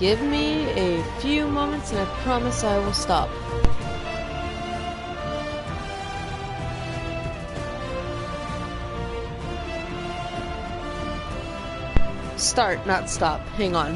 Give me a few moments and I promise I will stop. Start, not stop. Hang on.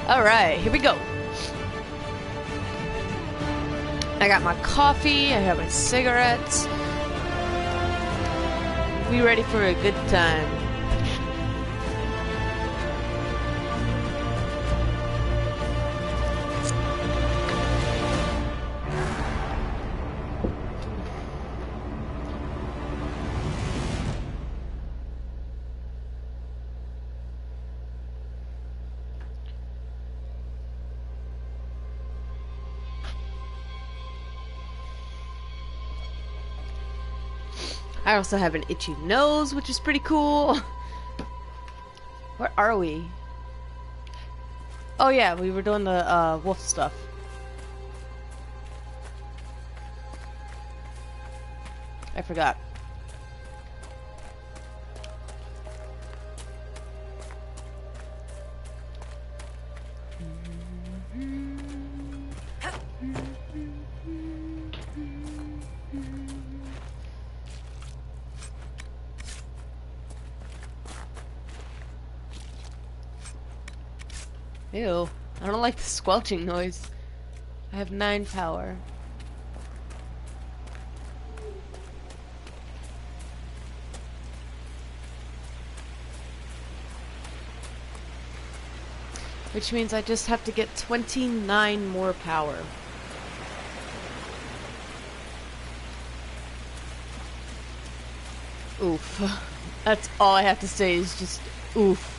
Alright, here we go. I got my coffee, I have my cigarettes. We ready for a good time. I also have an itchy nose, which is pretty cool. Where are we? Oh yeah, we were doing the wolf stuff. I forgot. Ew, I don't like the squelching noise. I have 9 power. Which means I just have to get 29 more power. Oof. That's all I have to say is just oof.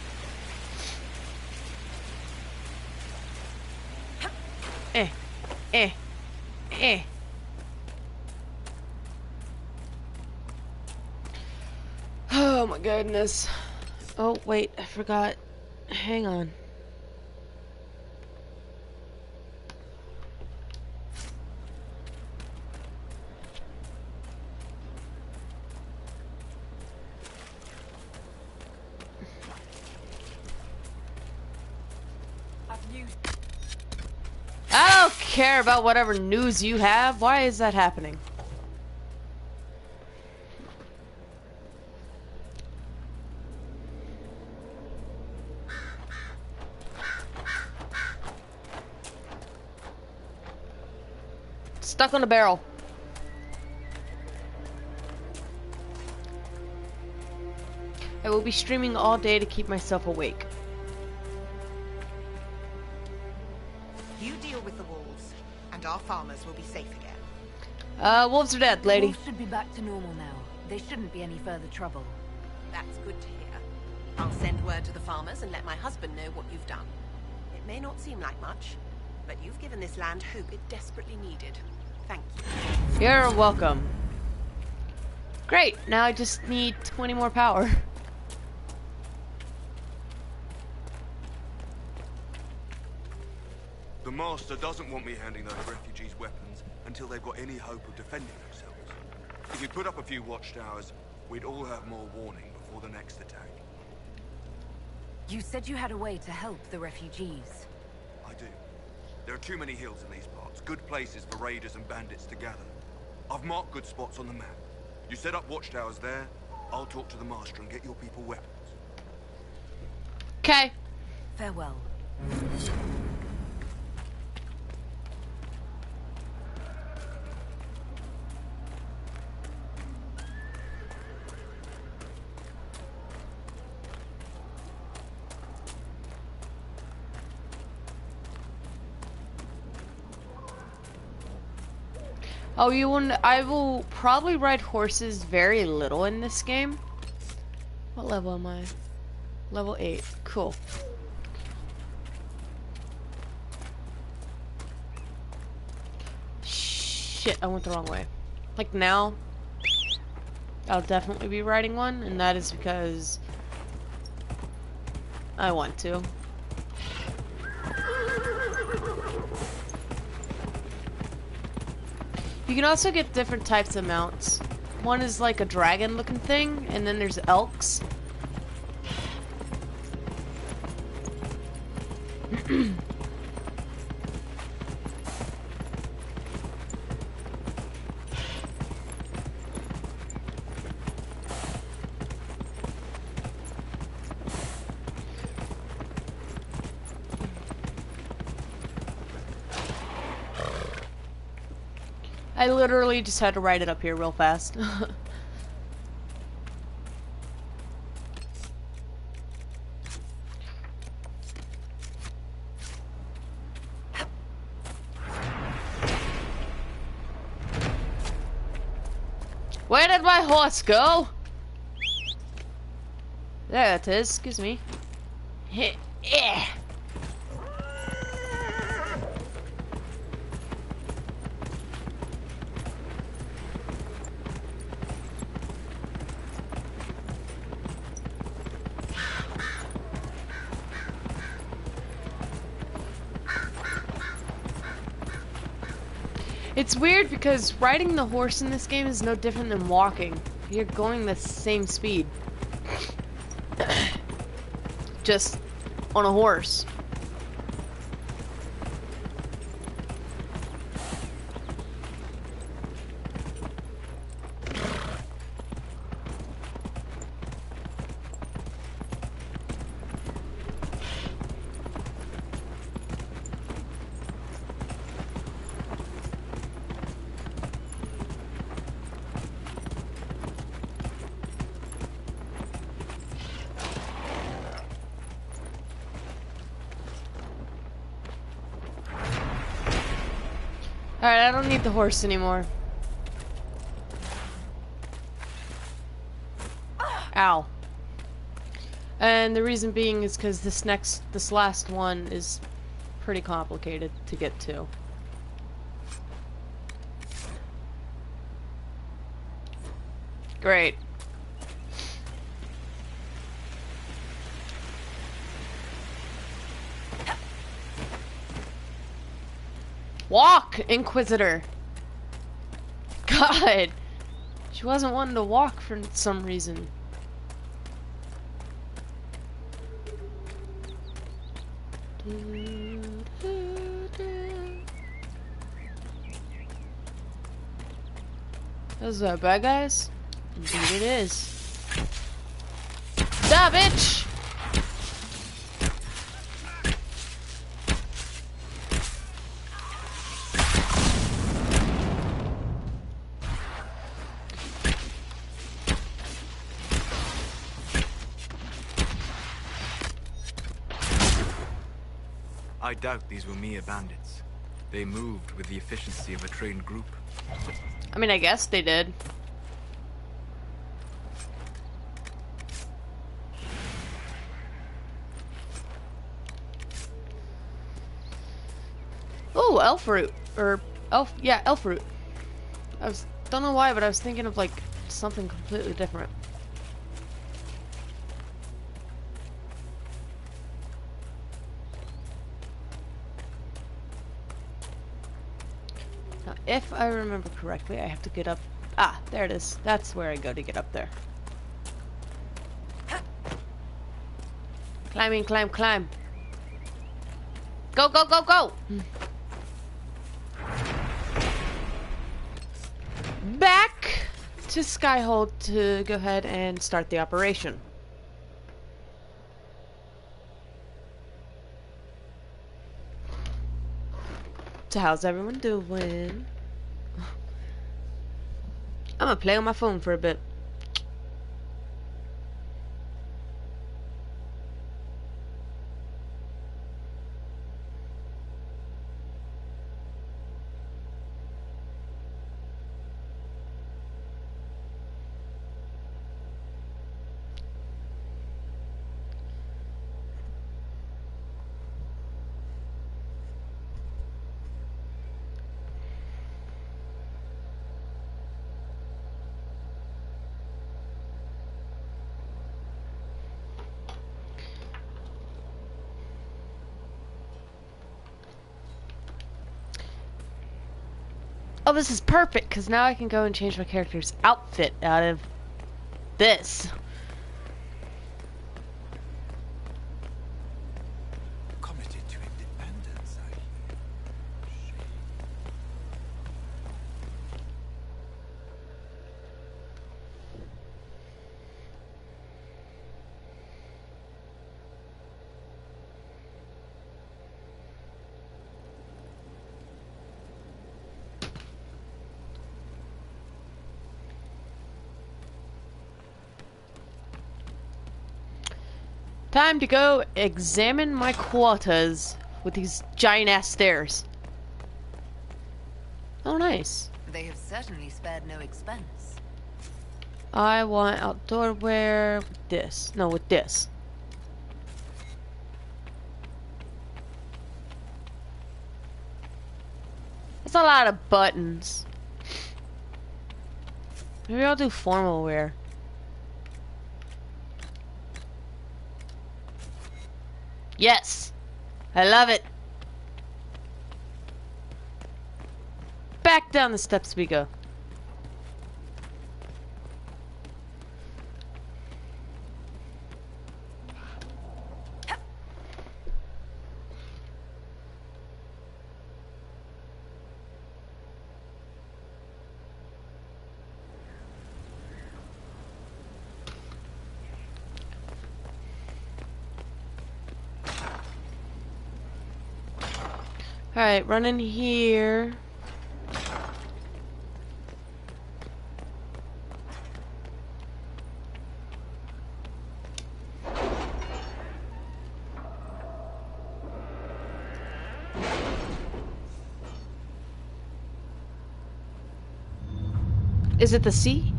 Oh my goodness. Oh wait, I forgot. Hang on. I don't care about whatever news you have. Why is that happening? Stuck on a barrel. I will be streaming all day to keep myself awake. You deal with the wolves, and our farmers will be safe again. Wolves are dead, lady. Wolves should be back to normal now. There shouldn't be any further trouble. That's good to hear. I'll send word to the farmers and let my husband know what you've done. It may not seem like much, but you've given this land hope it desperately needed. Thank you. You're welcome. Great, now I just need 20 more power. The Master doesn't want me handing those refugees weapons until they've got any hope of defending themselves. If we put up a few watchtowers, we'd all have more warning before the next attack. You said you had a way to help the refugees. I do. There are too many hills in these parts, good places for raiders and bandits to gather. I've marked good spots on the map. You set up watchtowers there, I'll talk to the Master and get your people weapons. Okay. Farewell. Oh, you will. I will probably ride horses very little in this game. What level am I? Level 8. Cool. Shit, I went the wrong way. Like now, I'll definitely be riding one, and that is because I want to. You can also get different types of mounts. One is like a dragon looking thing, and then there's elks. I literally just had to write it up here real fast. Where did my horse go? There it is, excuse me. Yeah. It's weird because riding the horse in this game is no different than walking. You're going the same speed. Just on a horse. Alright, I don't need the horse anymore. Ow. And the reason being is because this last one is pretty complicated to get to. Great. Walk, Inquisitor! God! She wasn't wanting to walk for some reason. Those are bad guys? Indeed it is. Die, bitch! I doubt these were mere bandits. They moved with the efficiency of a trained group. I mean, I guess they did. Oh, elf root. Or, yeah, elf root. Don't know why, but I was thinking of, like, something completely different. Now, if I remember correctly, I have to get up. Ah, there it is. That's where I go to get up there. Climbing, climb, climb. Go, go, go, go! Back to Skyhold to go ahead and start the operation. So how's everyone doing? I'm gonna play on my phone for a bit. Oh, this is perfect, because now I can go and change my character's outfit out of this. Committed to independence, I hear. Time to go examine my quarters with these giant ass stairs. Oh, nice. They have certainly spared no expense. I want outdoor wear with this. No, with this. That's a lot of buttons. Maybe I'll do formal wear. Yes! I love it! Back down the steps we go. Alright, run in here. Is it the sea?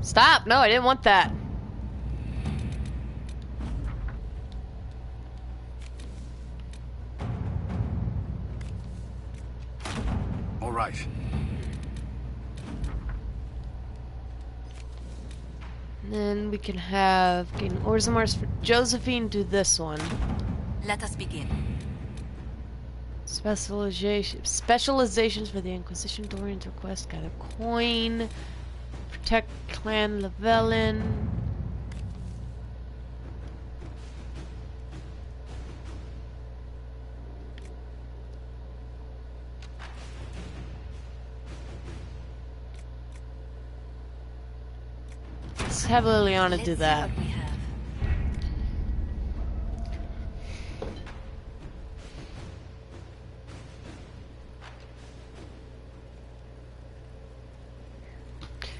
Stop! No, I didn't want that. All right. And then we can have gain orders and marks for Josephine. Do this one. Let us begin. Specializations for the Inquisition. Dorian's request. Got a coin. Protect Clan Llewellyn. Let's have Liliana do that. Let's see what we have.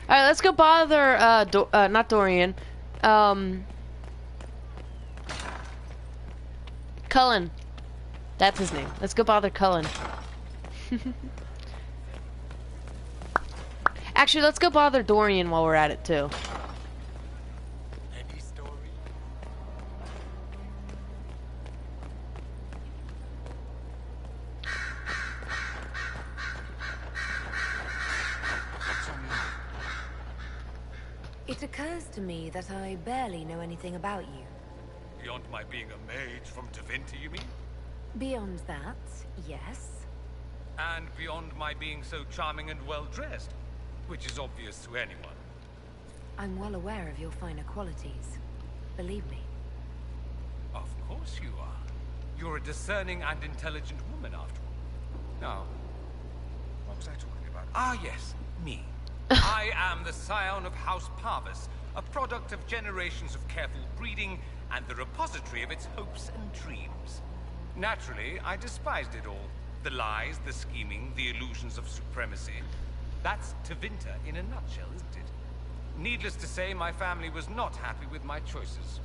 Alright, let's go bother, not Dorian. Cullen. That's his name. Let's go bother Cullen. Actually, let's go bother Dorian while we're at it, too. Any story? What's on your mind? It occurs to me that I barely know anything about you. Beyond my being a mage from Tevinter, you mean? Beyond that, yes. And beyond my being so charming and well-dressed, which is obvious to anyone. I'm well aware of your finer qualities. Believe me. Of course you are. You're a discerning and intelligent woman, after all. Now, what was I talking about? Ah, yes, me. I am the scion of House Parvis, a product of generations of careful breeding and the repository of its hopes and dreams. Naturally, I despised it all. The lies, the scheming, the illusions of supremacy. That's Tevinter in a nutshell, isn't it? Needless to say, my family was not happy with my choices.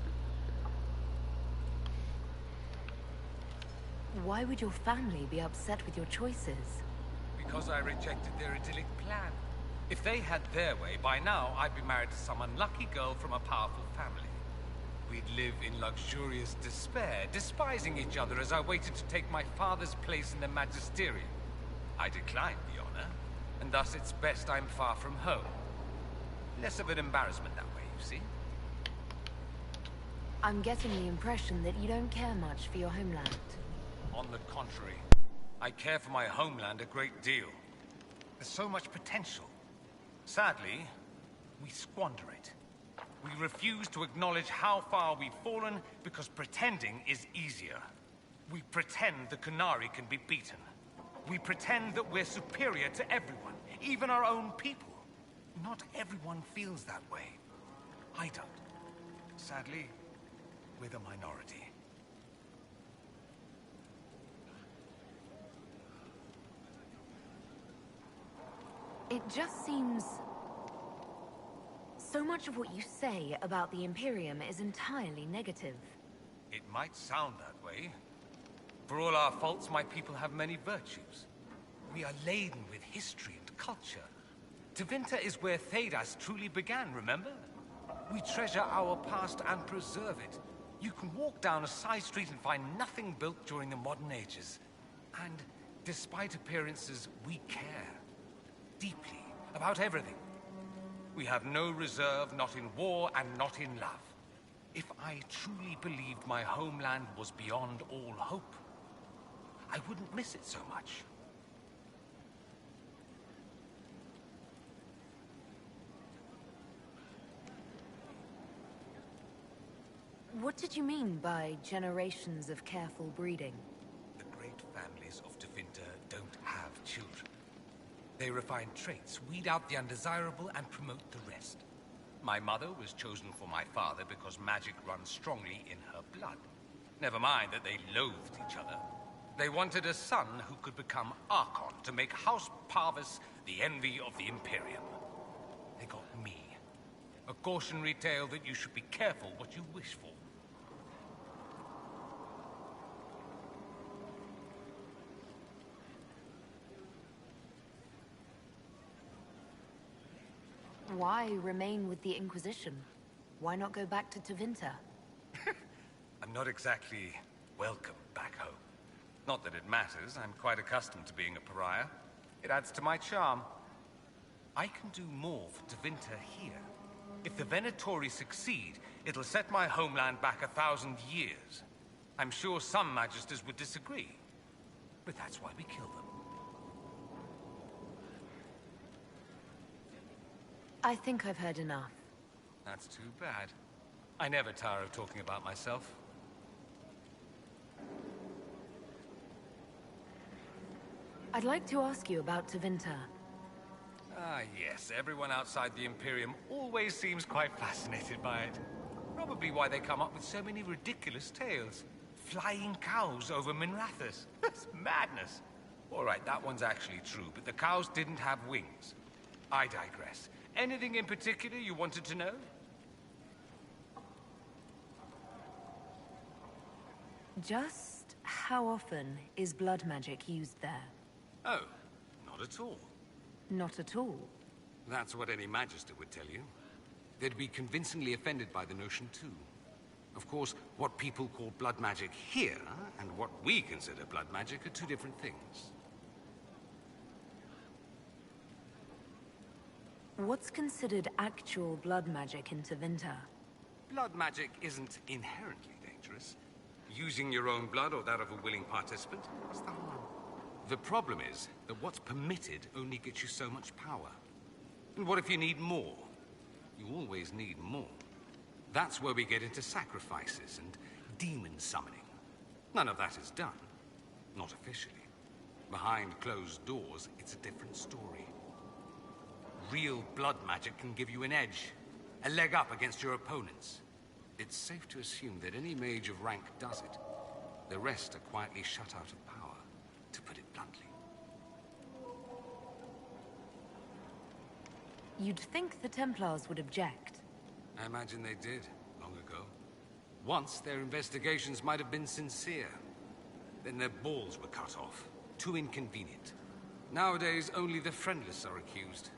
Why would your family be upset with your choices? Because I rejected their idyllic plan. If they had their way, by now I'd be married to some unlucky girl from a powerful family. We'd live in luxurious despair, despising each other as I waited to take my father's place in the magisterium. I declined the honor, and thus it's best I'm far from home. Less of an embarrassment that way, you see. I'm getting the impression that you don't care much for your homeland. On the contrary, I care for my homeland a great deal. There's so much potential. Sadly, we squander it. We refuse to acknowledge how far we've fallen because pretending is easier. We pretend the Qunari can be beaten. We pretend that we're superior to everyone, even our own people. Not everyone feels that way. I don't. Sadly, we're the minority. It just seems... So much of what you say about the Imperium is entirely negative. It might sound that way. For all our faults, my people have many virtues. We are laden with history and culture. Tevinter is where Thedas truly began, remember? We treasure our past and preserve it. You can walk down a side street and find nothing built during the modern ages. And despite appearances, we care. Deeply. About everything. We have no reserve, not in war and not in love. If I truly believed my homeland was beyond all hope, I wouldn't miss it so much. What did you mean by generations of careful breeding? The great families of Tevinter don't have children. They refine traits, weed out the undesirable, and promote the rest. My mother was chosen for my father because magic runs strongly in her blood. Never mind that they loathed each other. They wanted a son who could become Archon to make House Parvis the envy of the Imperium. They got me. A cautionary tale that you should be careful what you wish for. Why remain with the Inquisition? Why not go back to Tevinter? I'm not exactly welcome back home. Not that it matters, I'm quite accustomed to being a pariah. It adds to my charm. I can do more for Tevinter here. If the Venatori succeed, it'll set my homeland back 1,000 years. I'm sure some Magisters would disagree, but that's why we kill them. I think I've heard enough. That's too bad. I never tire of talking about myself. I'd like to ask you about Tevinter. Ah, yes. Everyone outside the Imperium always seems quite fascinated by it. Probably why they come up with so many ridiculous tales. Flying cows over Minrathous. That's madness. All right, that one's actually true, but the cows didn't have wings. I digress. Anything in particular you wanted to know? Just how often is blood magic used there? Oh, not at all. Not at all. That's what any Magister would tell you. They'd be convincingly offended by the notion, too. Of course, what people call blood magic here, and what we consider blood magic, are two different things. What's considered actual blood magic in Tevinter? Blood magic isn't inherently dangerous. Using your own blood or that of a willing participant is the harm. The problem is that what's permitted only gets you so much power. And what if you need more? You always need more. That's where we get into sacrifices and demon summoning. None of that is done. Not officially. Behind closed doors, it's a different story. Real blood magic can give you an edge, a leg up against your opponents. It's safe to assume that any mage of rank does it. The rest are quietly shut out of power, to put it bluntly. You'd think the Templars would object. I imagine they did, long ago. Once, their investigations might have been sincere. Then their balls were cut off. Too inconvenient. Nowadays, only the friendless are accused.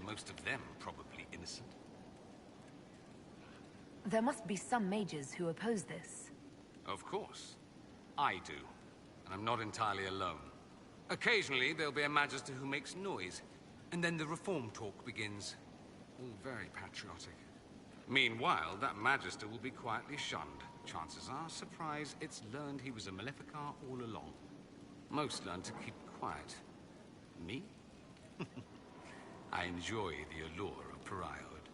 Most of them probably innocent. There must be some mages who oppose this. Of course. I do. And I'm not entirely alone. Occasionally, there'll be a Magister who makes noise. And then the reform talk begins. All very patriotic. Meanwhile, that Magister will be quietly shunned. Chances are, surprise, it's learned he was a Maleficar all along. Most learn to keep quiet. Me? I enjoy the allure of pariahhood.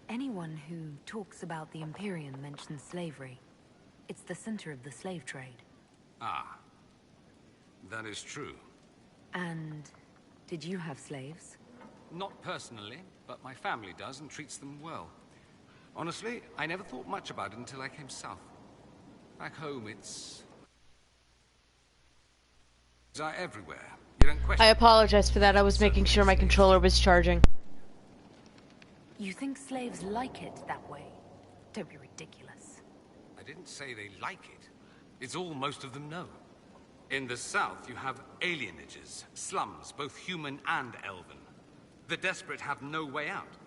Anyone who talks about the Imperium mentions slavery. It's the center of the slave trade. Ah. That is true. And did you have slaves? Not personally, but my family does and treats them well. Honestly, I never thought much about it until I came south. Back home, it's are everywhere. You don't question. I apologize for that. I was making sure my controller was charging. You think slaves like it that way? Don't be ridiculous. I didn't say they like it. It's all most of them know. In the south, you have alienages, slums, both human and elven. The desperate have no way out.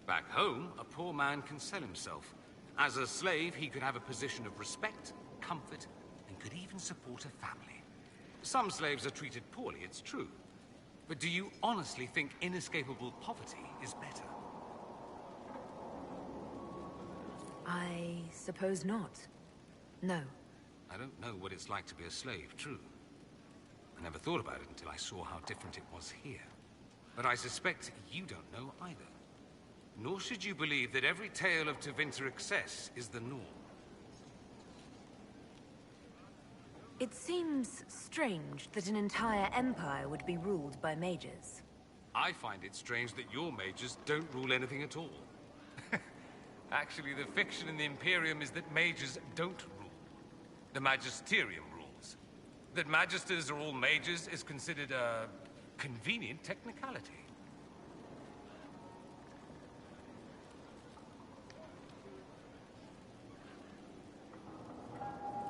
Back home, a poor man can sell himself. As a slave, he could have a position of respect, comfort, and could even support a family. Some slaves are treated poorly, it's true. But do you honestly think inescapable poverty is better? I suppose not. No. I don't know what it's like to be a slave, true. I never thought about it until I saw how different it was here. But I suspect you don't know either. Nor should you believe that every tale of Tevinter excess is the norm. It seems strange that an entire empire would be ruled by mages. I find it strange that your mages don't rule anything at all. Actually, the fiction in the Imperium is that mages don't rule. The Magisterium rules. That magisters are all mages is considered a convenient technicality.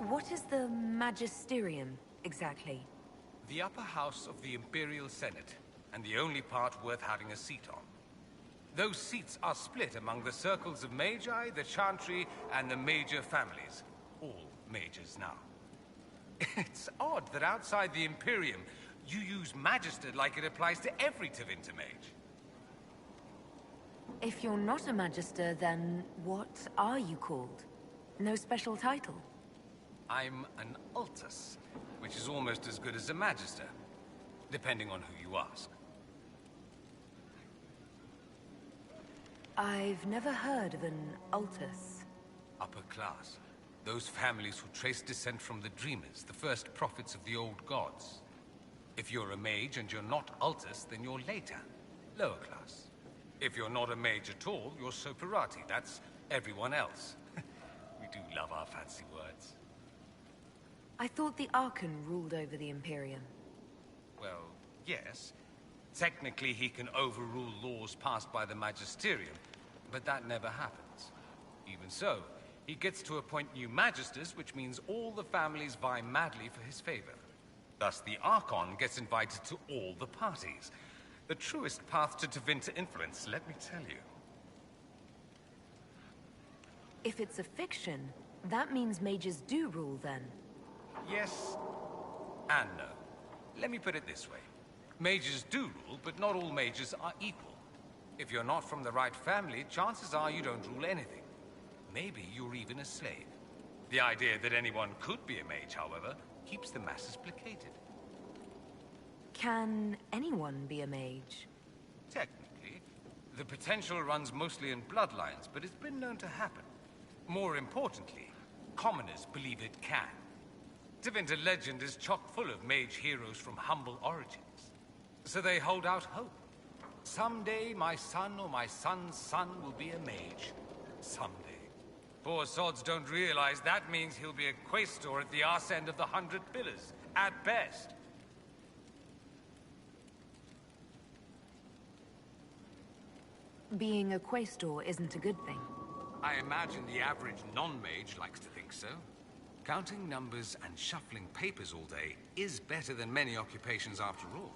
What is the Magisterium, exactly? The upper house of the Imperial Senate, and the only part worth having a seat on. Those seats are split among the circles of Magi, the Chantry, and the major families. All mages now. It's odd that outside the Imperium, you use Magister like it applies to every Tevinter mage. If you're not a Magister, then what are you called? No special title? I'm an Altus, which is almost as good as a Magister, depending on who you ask. I've never heard of an Altus. Upper class. Those families who trace descent from the Dreamers, the first prophets of the old gods. If you're a mage and you're not Altus, then you're later. Lower class. If you're not a mage at all, you're Soperati. That's everyone else. We do love our fancy words. I thought the Archon ruled over the Imperium. Well, yes. Technically, he can overrule laws passed by the Magisterium, but that never happens. Even so, he gets to appoint new Magisters, which means all the families vie madly for his favor. Thus, the Archon gets invited to all the parties. The truest path to Tevinter influence, let me tell you. If it's a fiction, that means mages do rule then. Yes and no. Let me put it this way. Mages do rule, but not all mages are equal. If you're not from the right family, chances are you don't rule anything. Maybe you're even a slave. The idea that anyone could be a mage, however, keeps the masses placated. Can anyone be a mage? Technically, the potential runs mostly in bloodlines, but it's been known to happen. More importantly, commoners believe it can. Tevinter legend is chock full of mage heroes from humble origins. So they hold out hope. Someday my son or my son's son will be a mage. Someday. Poor sods don't realize that means he'll be a quaestor at the arse end of the 100 Pillars, at best. Being a quaestor isn't a good thing. I imagine the average non-mage likes to think so. Counting numbers and shuffling papers all day is better than many occupations after all.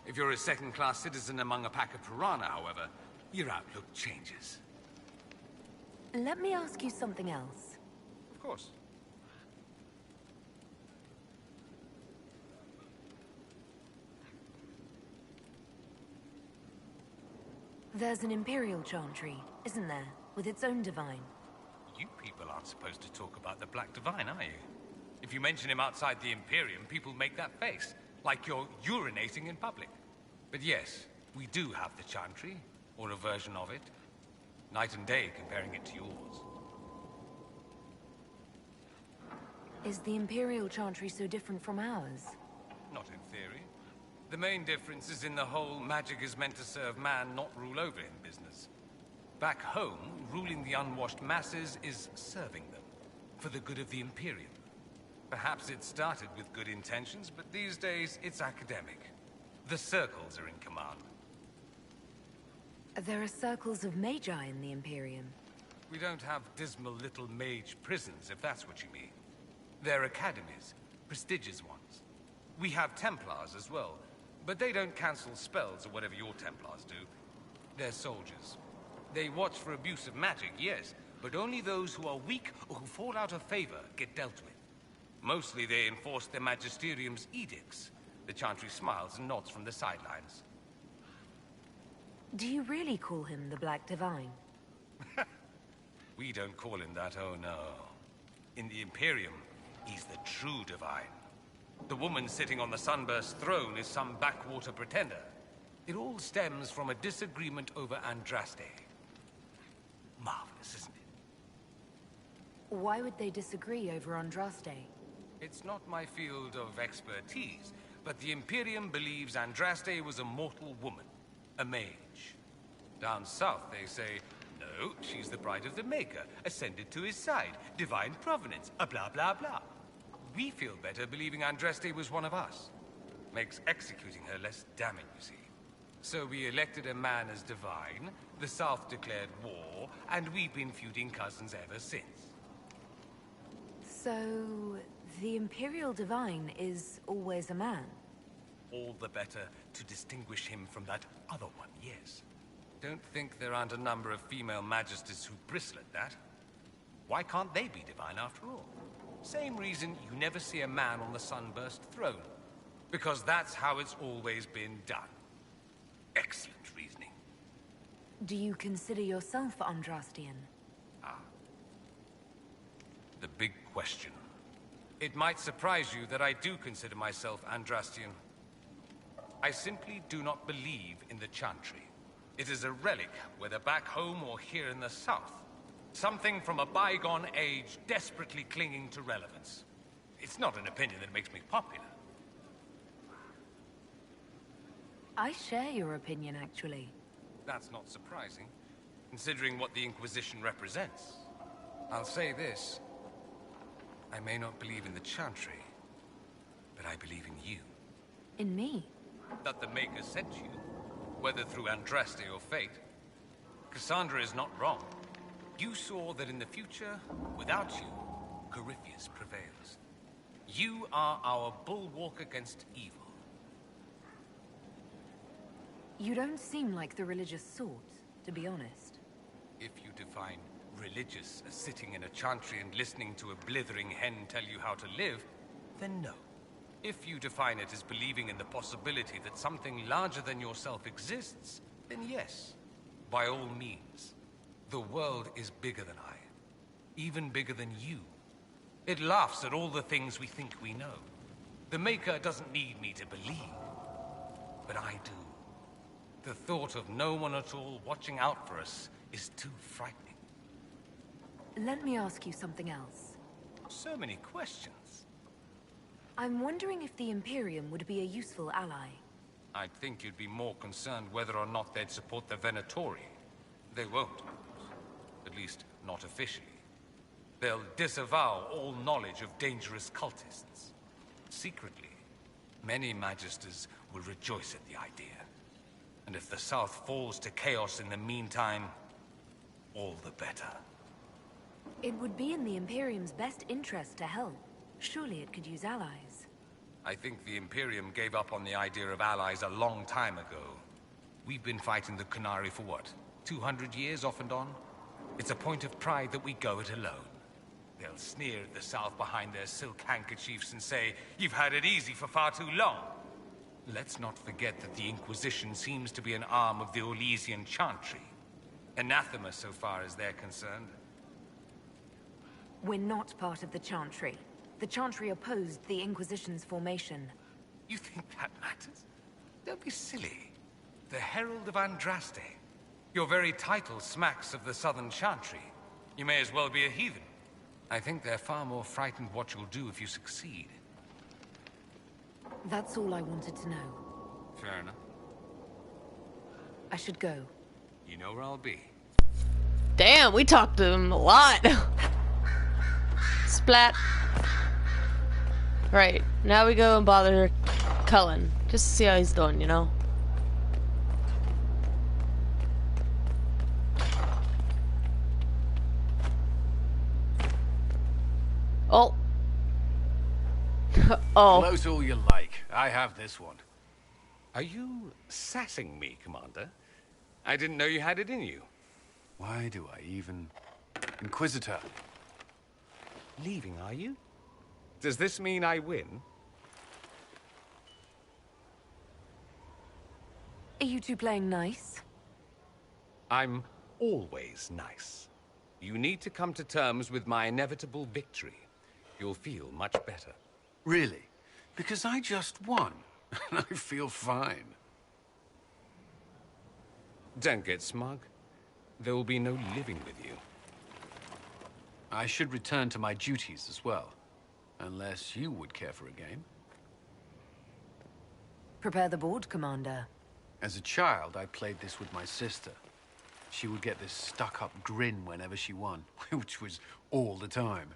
If you're a second-class citizen among a pack of piranha, however, your outlook changes. Let me ask you something else. Of course. There's an Imperial Chantry, isn't there? With its own divine. You people aren't supposed to talk about the Black Divine, are you? If you mention him outside the Imperium, people make that face, like you're urinating in public. But yes, we do have the Chantry, or a version of it. Night and day comparing it to yours. Is the Imperial Chantry so different from ours? Not in theory. The main difference is in the whole magic is meant to serve man, not rule over him business. Back home, ruling the unwashed masses is serving them, for the good of the Imperium. Perhaps it started with good intentions, but these days it's academic. The circles are in command. There are circles of magi in the Imperium. We don't have dismal little mage prisons, if that's what you mean. They're academies, prestigious ones. We have Templars as well, but they don't cancel spells or whatever your Templars do. They're soldiers. They watch for abuse of magic, yes, but only those who are weak or who fall out of favor get dealt with. Mostly they enforce their Magisterium's edicts. The Chantry smiles and nods from the sidelines. Do you really call him the Black Divine? We don't call him that, oh no. In the Imperium, he's the true Divine. The woman sitting on the Sunburst throne is some backwater pretender. It all stems from a disagreement over Andraste. Marvelous, isn't it? Why would they disagree over Andraste? It's not my field of expertise, but the Imperium believes Andraste was a mortal woman, a mage. Down south they say, no, she's the bride of the Maker, ascended to his side, divine provenance, a blah blah blah. We feel better believing Andraste was one of us. Makes executing her less damning, you see. So we elected a man as divine, the South declared war, and we've been feuding cousins ever since. So, the Imperial Divine is always a man? All the better to distinguish him from that other one, yes. Don't think there aren't a number of female magisters who bristle at that. Why can't they be divine after all? Same reason you never see a man on the Sunburst throne. Because that's how it's always been done. Excellent reasoning. Do you consider yourself Andrastian? The big question. It might surprise you that I do consider myself Andrastian. I simply do not believe in the Chantry. It is a relic, whether back home or here in the south. Something from a bygone age desperately clinging to relevance. It's not an opinion that makes me popular. I share your opinion, actually. That's not surprising, considering what the Inquisition represents. I'll say this. I may not believe in the Chantry, but I believe in you. In me? That the Maker sent you, whether through Andraste or fate. Cassandra is not wrong. You saw that in the future, without you, Corypheus prevails. You are our bulwark against evil. You don't seem like the religious sort, to be honest. If you define religious as sitting in a chantry and listening to a blithering hen tell you how to live, then no. If you define it as believing in the possibility that something larger than yourself exists, then yes, by all means. The world is bigger than I, even bigger than you. It laughs at all the things we think we know. The Maker doesn't need me to believe, but I do. The thought of no one at all watching out for us is too frightening. Let me ask you something else. So many questions. I'm wondering if the Imperium would be a useful ally. I'd think you'd be more concerned whether or not they'd support the Venatori. They won't, of course. At least, not officially. They'll disavow all knowledge of dangerous cultists. Secretly, many Magisters will rejoice at the idea. And if the South falls to chaos in the meantime, all the better. It would be in the Imperium's best interest to help. Surely it could use allies. I think the Imperium gave up on the idea of allies a long time ago. We've been fighting the Qunari for what, 200 years off and on? It's a point of pride that we go it alone. They'll sneer at the South behind their silk handkerchiefs and say, "You've had it easy for far too long." Let's not forget that the Inquisition seems to be an arm of the Orlesian Chantry. Anathema so far as they're concerned. We're not part of the Chantry. The Chantry opposed the Inquisition's formation. You think that matters? Don't be silly. The Herald of Andraste. Your very title smacks of the Southern Chantry. You may as well be a heathen. I think they're far more frightened what you'll do if you succeed. That's all I wanted to know. Fair enough. I should go. You know where I'll be. Damn, we talked to him a lot. Splat. Right, now we go and bother Cullen. Just to see how he's doing, you know? Oh. Oh. Close all you like. I have this one. Are you sassing me, Commander? I didn't know you had it in you. Why do I even... Inquisitor. Leaving, are you? Does this mean I win? Are you two playing nice? I'm always nice. You need to come to terms with my inevitable victory. You'll feel much better. Really? Because I just won. And I feel fine. Don't get smug. There will be no living with you. I should return to my duties as well. Unless you would care for a game. Prepare the board, Commander. As a child, I played this with my sister. She would get this stuck-up grin whenever she won, which was all the time.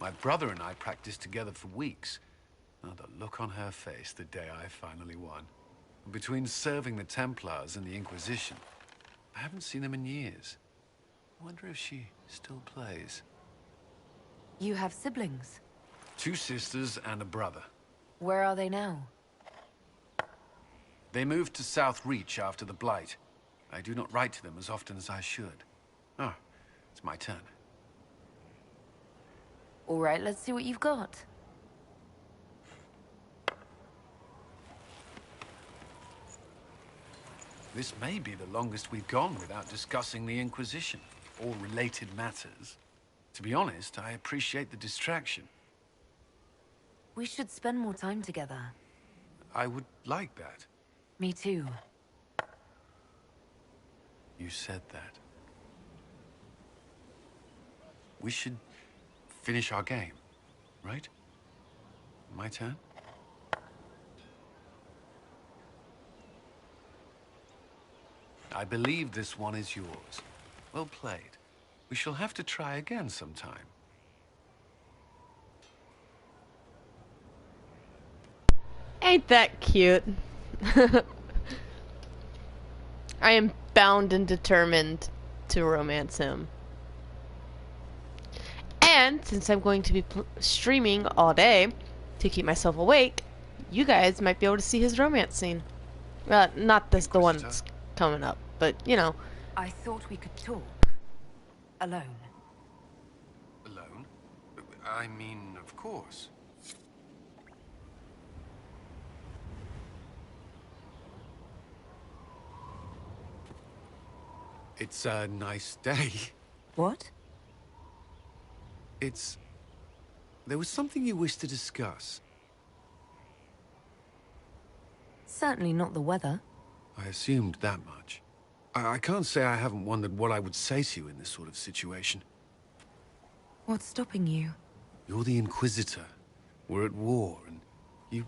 My brother and I practiced together for weeks. Oh, the look on her face the day I finally won. Between serving the Templars and the Inquisition, I haven't seen them in years. I wonder if she still plays. You have siblings. 2 sisters and a brother. Where are they now? They moved to South Reach after the Blight. I do not write to them as often as I should. Oh, it's my turn. All right, let's see what you've got. This may be the longest we've gone without discussing the Inquisition, or related matters. To be honest, I appreciate the distraction. We should spend more time together. I would like that. Me too. You said that. We should finish our game, right? My turn? I believe this one is yours. Well played. We shall have to try again sometime. Ain't that cute? I am bound and determined to romance him. And since I'm going to be streaming all day to keep myself awake, you guys might be able to see his romance scene. Not this, the one that's coming up, but you know. I thought we could talk. Alone. Alone? I mean, of course. It's a nice day. What? There was something you wished to discuss. Certainly not the weather. I assumed that much. I can't say I haven't wondered what I would say to you in this sort of situation. What's stopping you? You're the Inquisitor. We're at war, and you...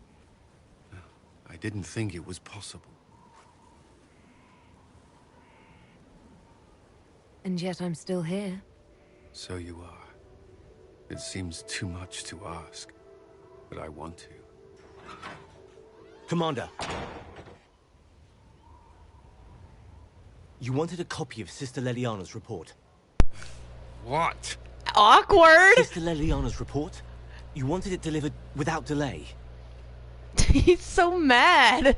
I didn't think it was possible. And yet I'm still here. So you are. It seems too much to ask, but I want to. Commander. You wanted a copy of Sister Leliana's report. What? Awkward! Sister Leliana's report? You wanted it delivered without delay. He's so mad.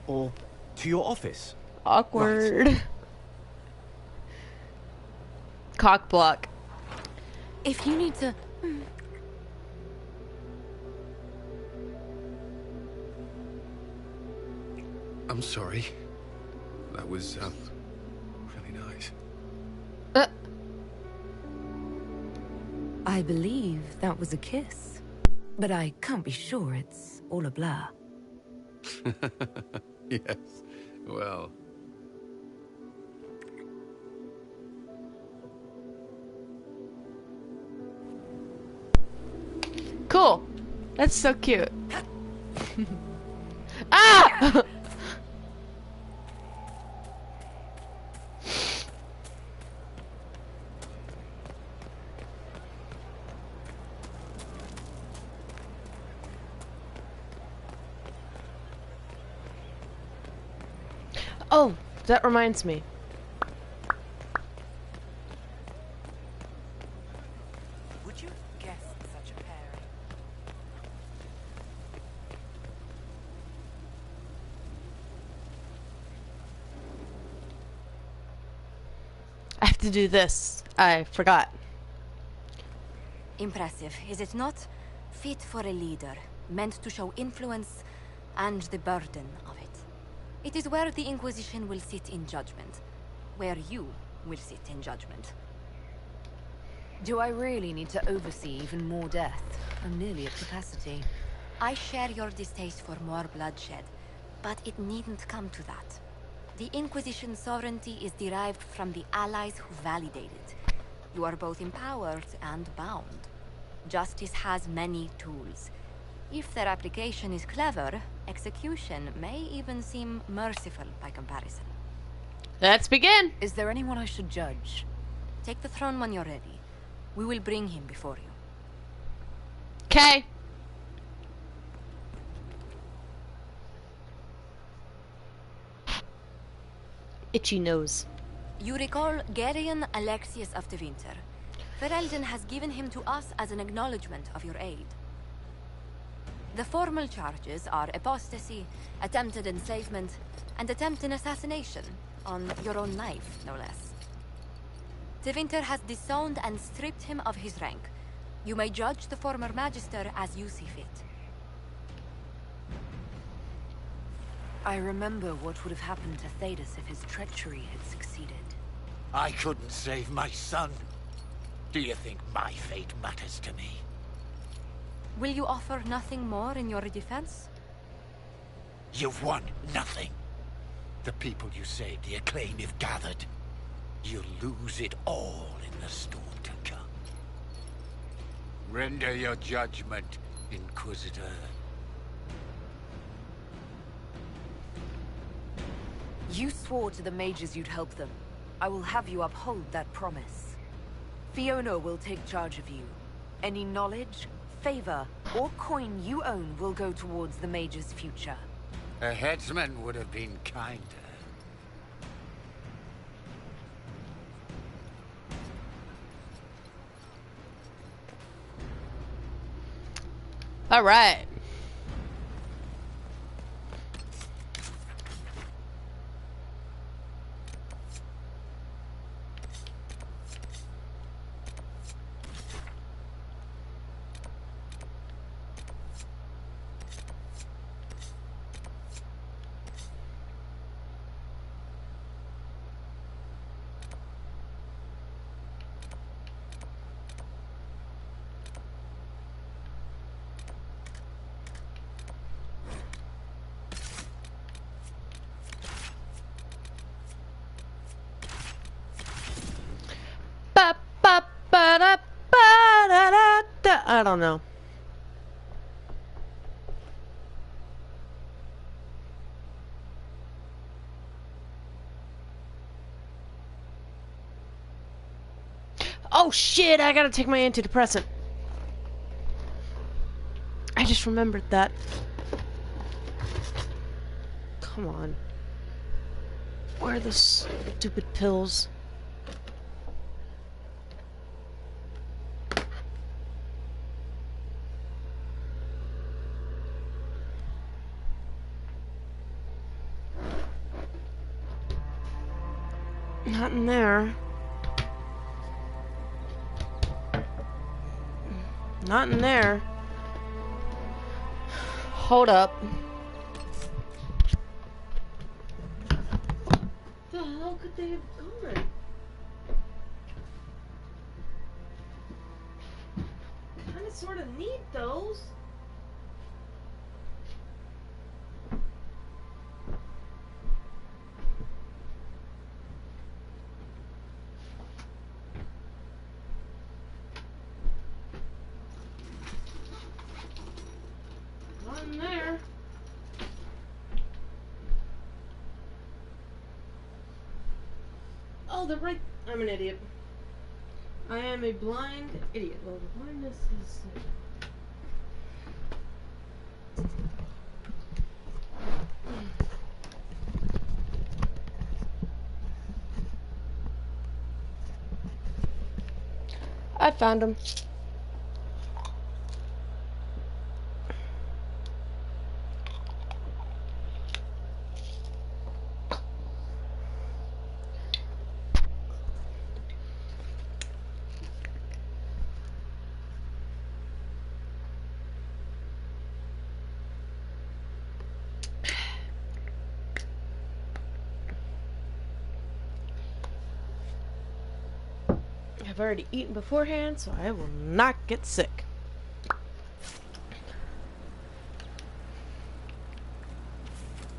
Or to your office. Awkward. Right. Cock block. If you need to... I'm sorry. That was, really nice. I believe that was a kiss. But I can't be sure, it's all a blur. Yes, well... Cool. That's so cute. Ah! Oh, that reminds me. Would you have guessed such a pairing? I have to do this. I forgot. Impressive, is it not? Fit for a leader, meant to show influence and the burden of it. It is where the Inquisition will sit in judgment. Where you will sit in judgment. Do I really need to oversee even more death? I'm nearly at capacity. I share your distaste for more bloodshed, but it needn't come to that. The Inquisition's sovereignty is derived from the allies who validate it. You are both empowered and bound. Justice has many tools. If their application is clever, execution may even seem merciful by comparison. Let's begin. Is there anyone I should judge? Take the throne when you're ready. We will bring him before you. Okay. Itchy nose. You recall Gerion Alexius of Tevinter. Ferelden has given him to us as an acknowledgement of your aid. The formal charges are apostasy, attempted enslavement, and attempted assassination, on your own knife, no less. Tevinter has disowned and stripped him of his rank. You may judge the former Magister as you see fit. I remember what would have happened to Thedas if his treachery had succeeded. I couldn't save my son. Do you think my fate matters to me? Will you offer nothing more in your defense? You've won nothing. The people you saved, the acclaim you've gathered. You'll lose it all in the storm to come. Render your judgment, Inquisitor. You swore to the mages you'd help them. I will have you uphold that promise. Fiona will take charge of you. Any knowledge, favor, or coin you own will go towards the mage's future. A headsman would have been kinder. All right. I don't know. Oh shit, I gotta take my antidepressant. I just remembered that. Come on. Where are the stupid pills? Not in there. Not in there. hell could they have gone? Kinda sorta need those. Not in there. Oh, they're right. I'm an idiot. I am a blind idiot. Well, the blindness is... I found him. I've already eaten beforehand, so I will not get sick.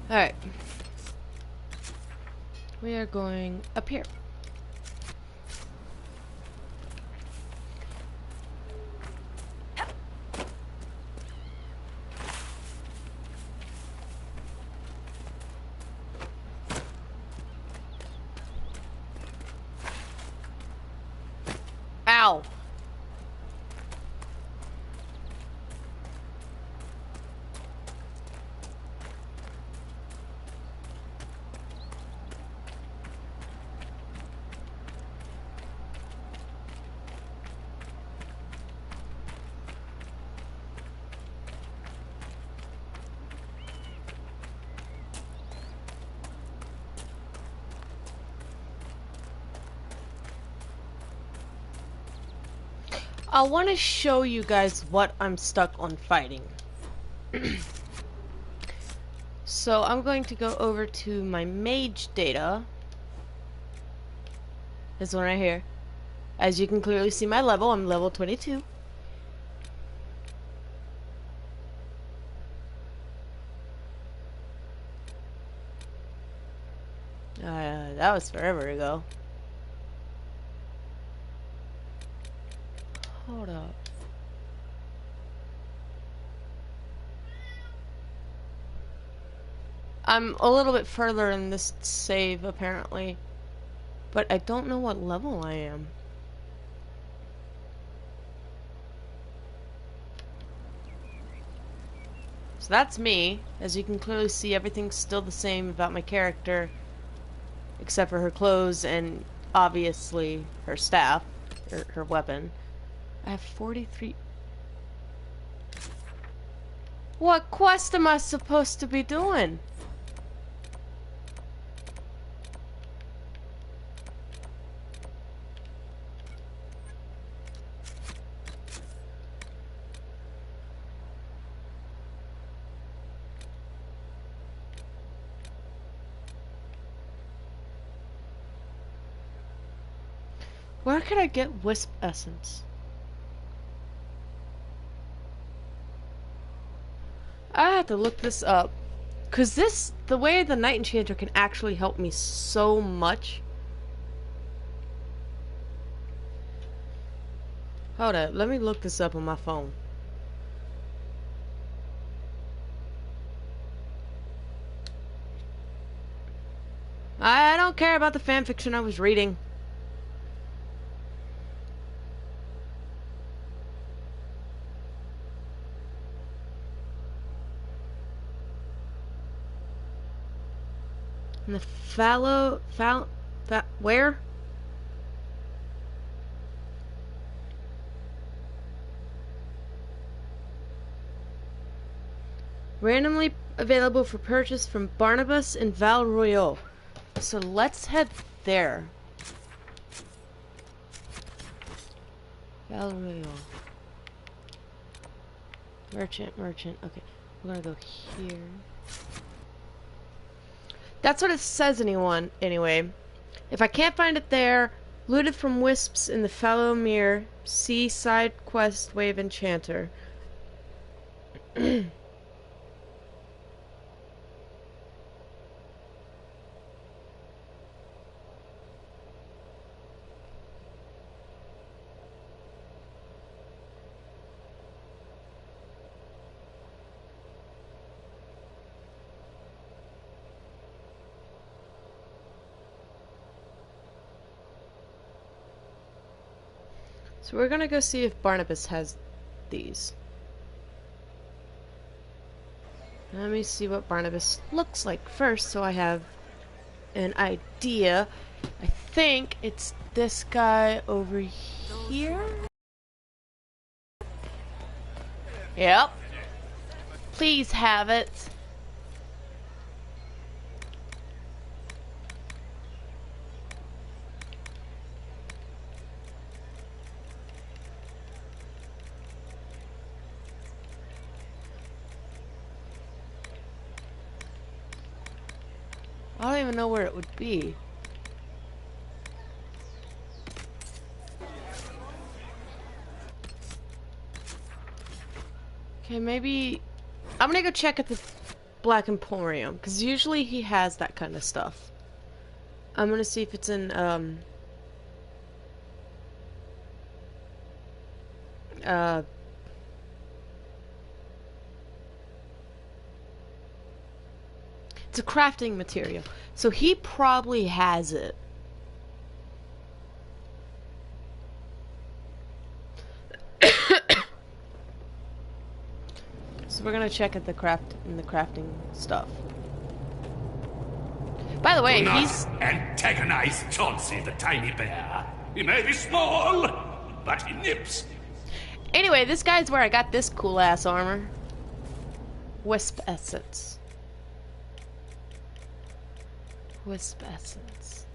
Alright. We are going up here. Ow! I want to show you guys what I'm stuck on fighting. So I'm going to go over to my mage data. This one right here. As you can clearly see my level, I'm level 22. That was forever ago. Hold up. I'm a little bit further in this save, apparently. But I don't know what level I am. So that's me. As you can clearly see, everything's still the same about my character. Except for her clothes and, obviously, her staff. Or her weapon. I have 43... What quest am I supposed to be doing? Where could I get Wisp Essence? I have to look this up. Cause the way the Night Enchanter can actually help me so much. Hold up, let me look this up on my phone. I don't care about the fanfiction I was reading. And the where? Randomly available for purchase from Barnabas and Val Royal. So let's head there. Val Royal. Merchant. Okay, we're gonna go here. That's what it says anyway. If I can't find it there, loot it from wisps in the fallow mirror. See side quest wave enchanter. So we're gonna go see if Barnabas has these. Let me see what Barnabas looks like first so I have an idea. I think it's this guy over here. Yep. Please have it. I don't even know where it would be. Okay, maybe... I'm gonna go check at the Black Emporium, because usually he has that kind of stuff. I'm gonna see if it's in, it's a crafting material, so he probably has it. So we're gonna check at the crafting stuff. By the way, he's antagonize Chauncey the tiny bear. He may be small, but he nips. Anyway, this guy's where I got this cool ass armor. Wisp essence. Wisp essence.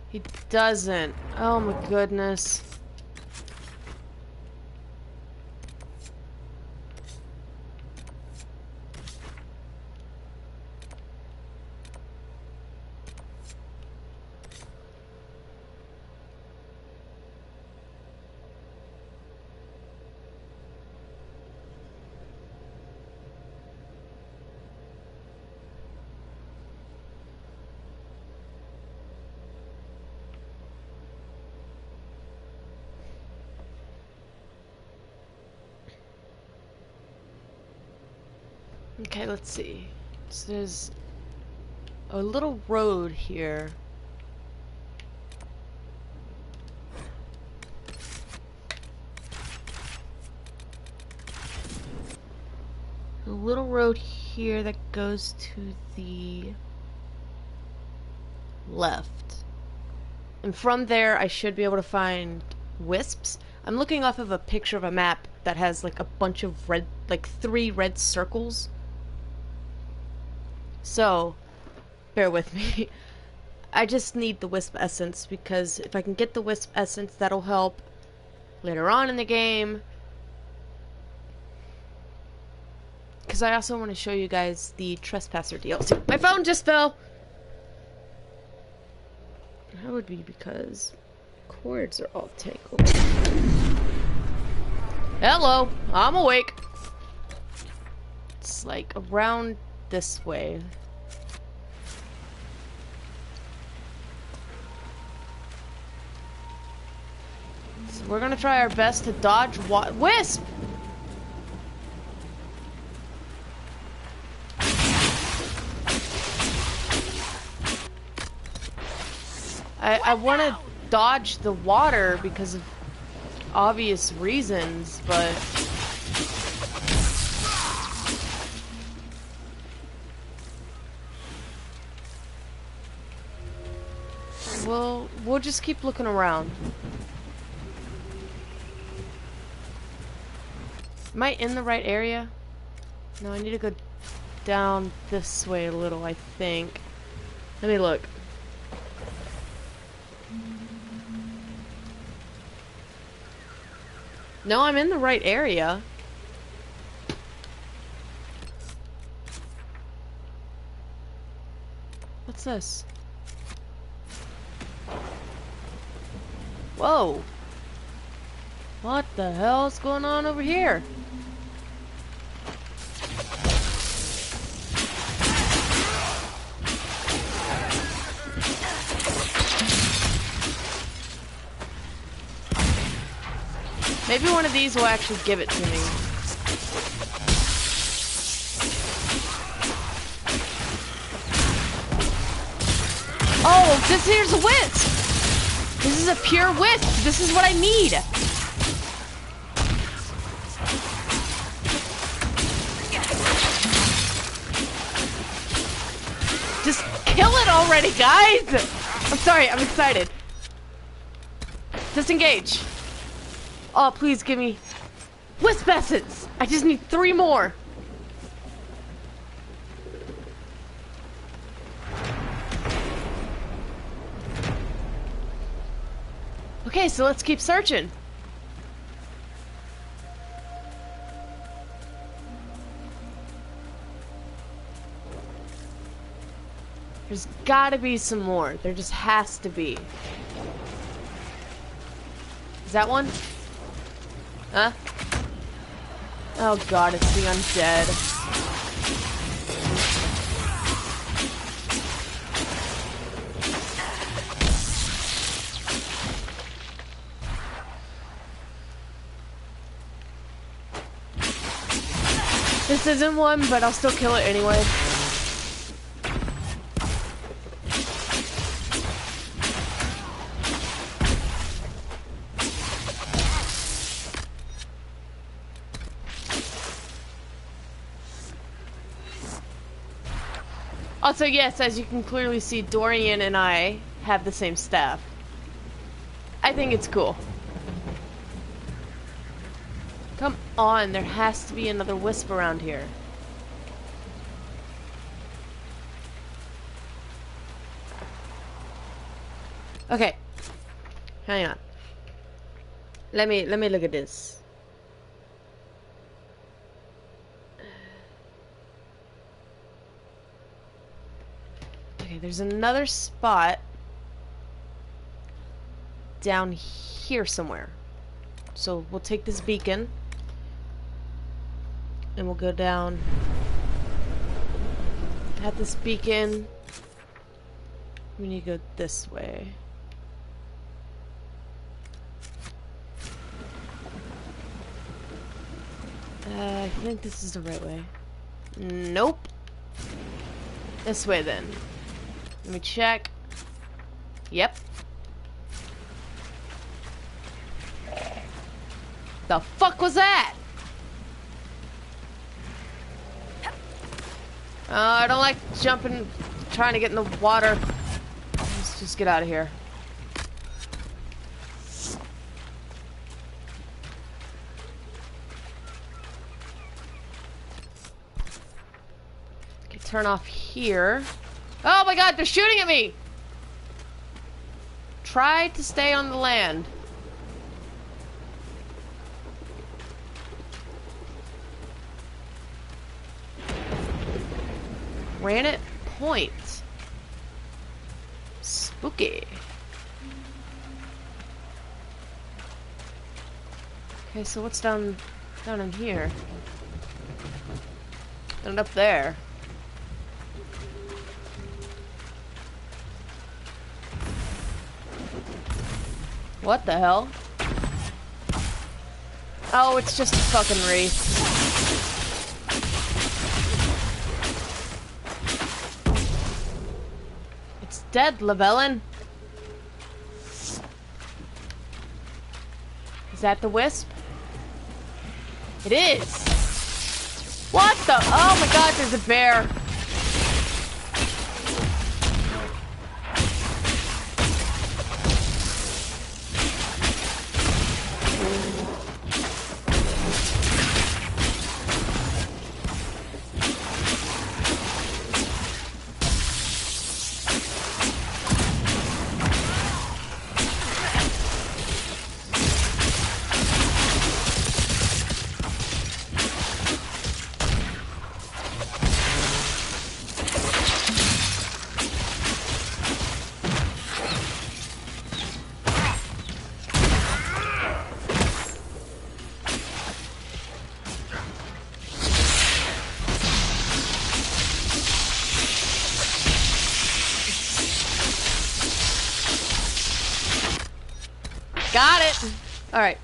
He doesn't. Oh my goodness. Okay, let's see. So there's a little road here. A little road here that goes to the left. And from there, I should be able to find wisps. I'm looking off of a picture of a map that has like a bunch of red, like 3 red circles. So, bear with me. I just need the wisp essence, because if I can get the wisp essence, that'll help later on in the game. Because I also want to show you guys the Trespasser DLC. My phone just fell! That would be because cords are all tangled. Hello! I'm awake! It's like around this way. So we're gonna try our best to dodge wisp! I want to dodge the water because of obvious reasons, but... Well, we'll just keep looking around. Am I in the right area? No, I need to go down this way a little, I think. Let me look. No, I'm in the right area. What's this? Whoa! What the hell's going on over here? Maybe one of these will actually give it to me. Oh, this here's a wisp! This is a pure wisp! This is what I need! Just kill it already, guys! I'm sorry, I'm excited. Disengage. Oh, please give me wisp essence! I just need 3 more. Okay, so let's keep searching. There's gotta be some more. There just has to be. Is that one? Huh? Oh god, it's the undead. This isn't one, but I'll still kill it anyway. Also, yes, as you can clearly see, Dorian and I have the same staff. I think it's cool. Come on, there has to be another wisp around here. Okay. Hang on. Let me look at this. Okay, there's another spot down here somewhere. So we'll take this beacon and we'll go down at this beacon. We need to go this way. I think this is the right way. Nope. This way then. Let me check. Yep. The fuck was that? I don't like jumping, trying to get in the water. Let's just get out of here. Okay, turn off here. Oh my god, they're shooting at me! Try to stay on the land. Granite Point. Spooky. Okay, so what's down in here? And up there. What the hell? Oh, it's just a fucking wraith. It's dead, Llewellyn. Is that the wisp? It is. What the? Oh my god, there's a bear. got it! Alright.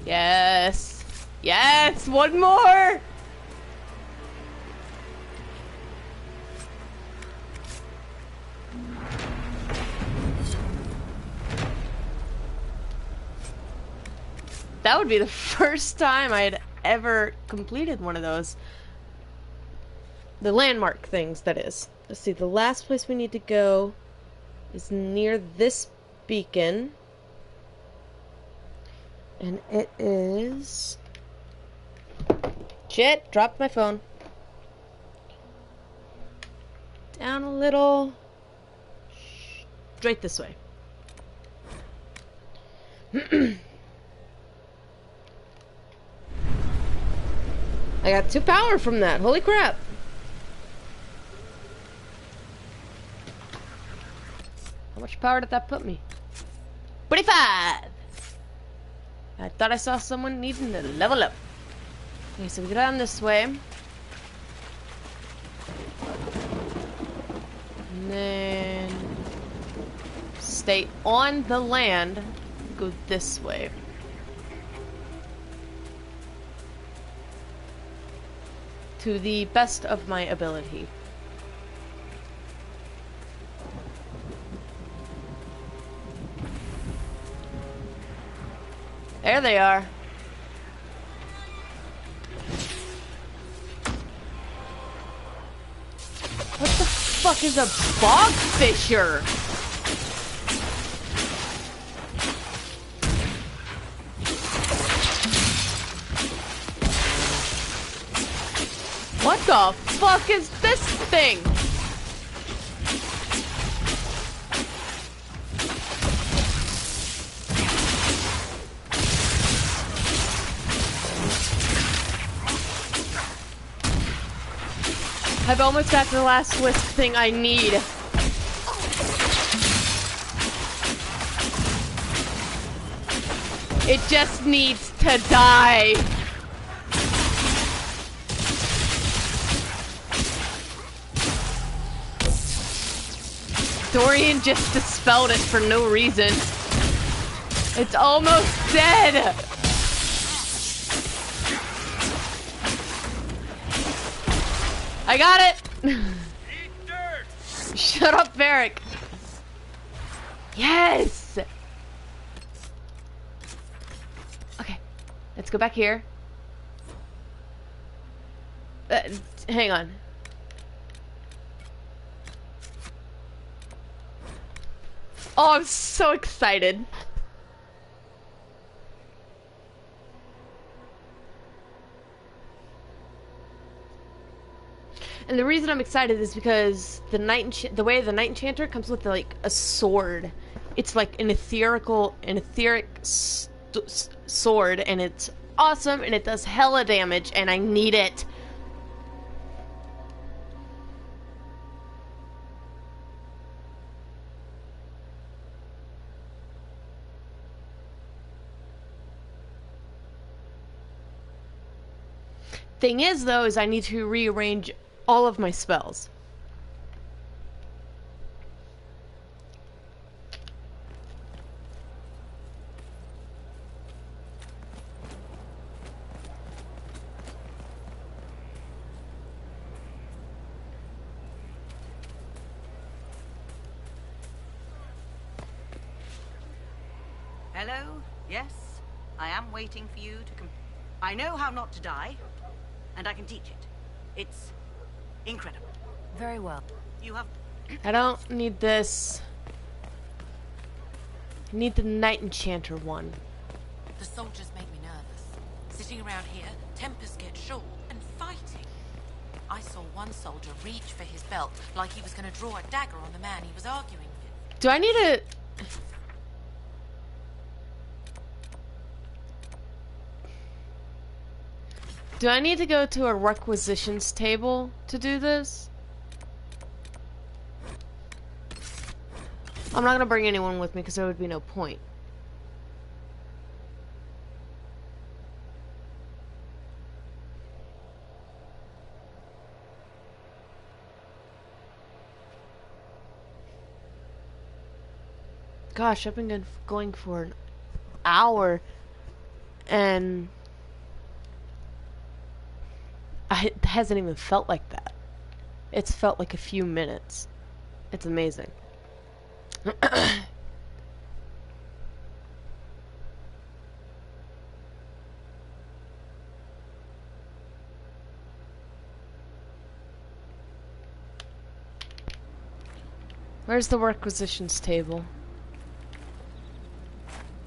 Yes! Yes! One more! That would be the first time I had ever completed one of those. The landmark things, that is. Let's see, the last place we need to go is near this beacon. And it is... Shit, dropped my phone. Down a little. Straight this way. I got 2 power from that. Holy crap. How much power did that put me? 25! I thought I saw someone needing to level up. Okay, so we go down this way. And then stay on the land. Go this way. To the best of my ability. There they are. What the fuck is a bog fisher? What the fuck is this thing? I've almost got the last whisk thing I need. It just needs to die. Dorian just dispelled it for no reason. It's almost dead. I got it! Eat dirt! Shut up, Varric. Yes! Okay, let's go back here. Hang on. Oh, I'm so excited. And the reason I'm excited is because the way the Night Enchanter comes with like a sword. It's like an etheric sword, and it's awesome, and it does hella damage, and I need it. Thing is, though, is I need to rearrange all of my spells. Hello? Yes? I am waiting for you to I know how not to die, and I can teach it. It's incredible. Very well. You have... I don't need this. I need the Night Enchanter one. The soldiers make me nervous. Sitting around here, tempers get short, and fighting. I saw one soldier reach for his belt like he was going to draw a dagger on the man he was arguing with. Do I need to... Do I need to go to a requisitions table to do this? I'm not gonna bring anyone with me because there would be no point. gosh, I've been going for an hour, and it hasn't even felt like that. It's felt like a few minutes. It's amazing. Where's the requisitions table?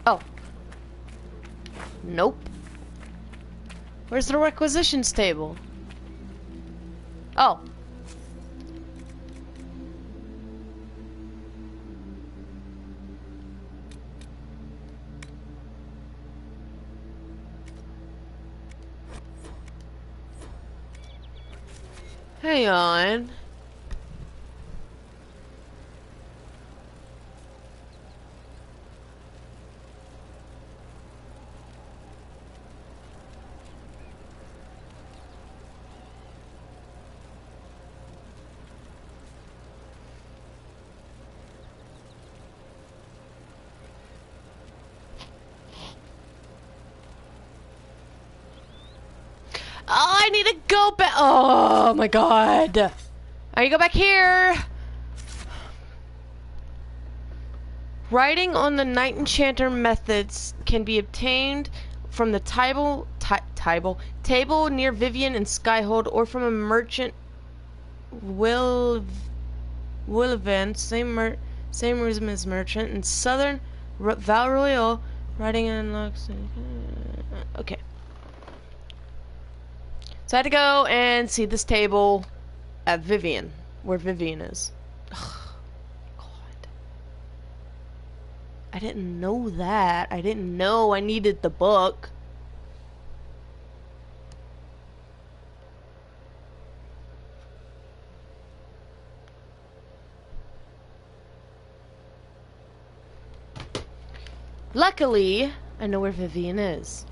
Oh. Nope. Where's the requisitions table? Oh. Hang on. Oh, I need to go back. Oh my god. I need to go back here. Writing on the Night Enchanter methods can be obtained from the table near Vivian and Skyhold, or from a merchant Willvan, same reason as merchant in southern Val Royal. Writing unlocks. Okay. So I had to go and see this table at Vivian, where Vivian is. Ugh, God. I didn't know that. I didn't know I needed the book. Luckily, I know where Vivian is.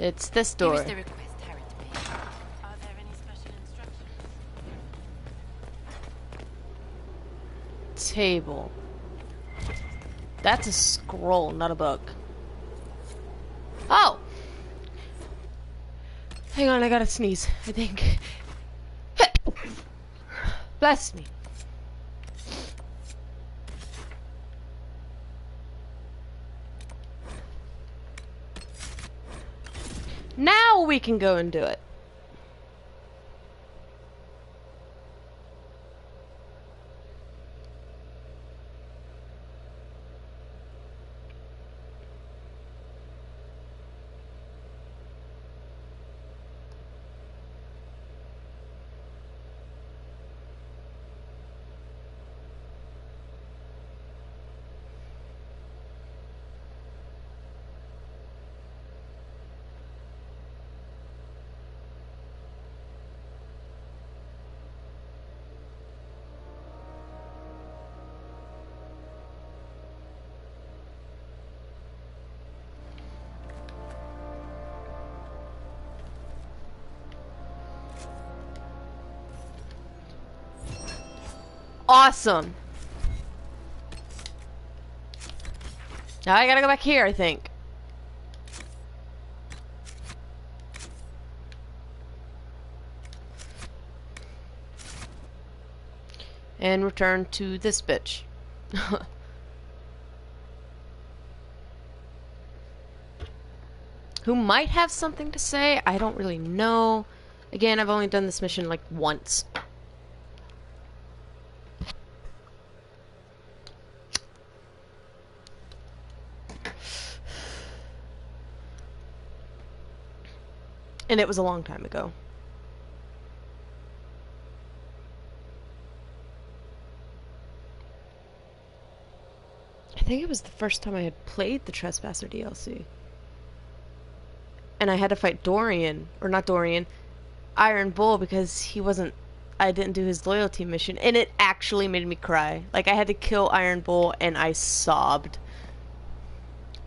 It's this door. Here's the request Harriet made. Are there any special instructions? Table. That's a scroll, not a book. Oh! Hang on, I gotta sneeze, I think. Bless me. Now we can go and do it. Awesome. Now I gotta go back here, I think. And return to this bitch. Who might have something to say? I don't really know. Again, I've only done this mission like once. And it was a long time ago. I think it was the first time I had played the Trespasser DLC. and I had to fight Dorian, or not Dorian, Iron Bull, because I didn't do his loyalty mission, and it actually made me cry. Like, I had to kill Iron Bull, and I sobbed.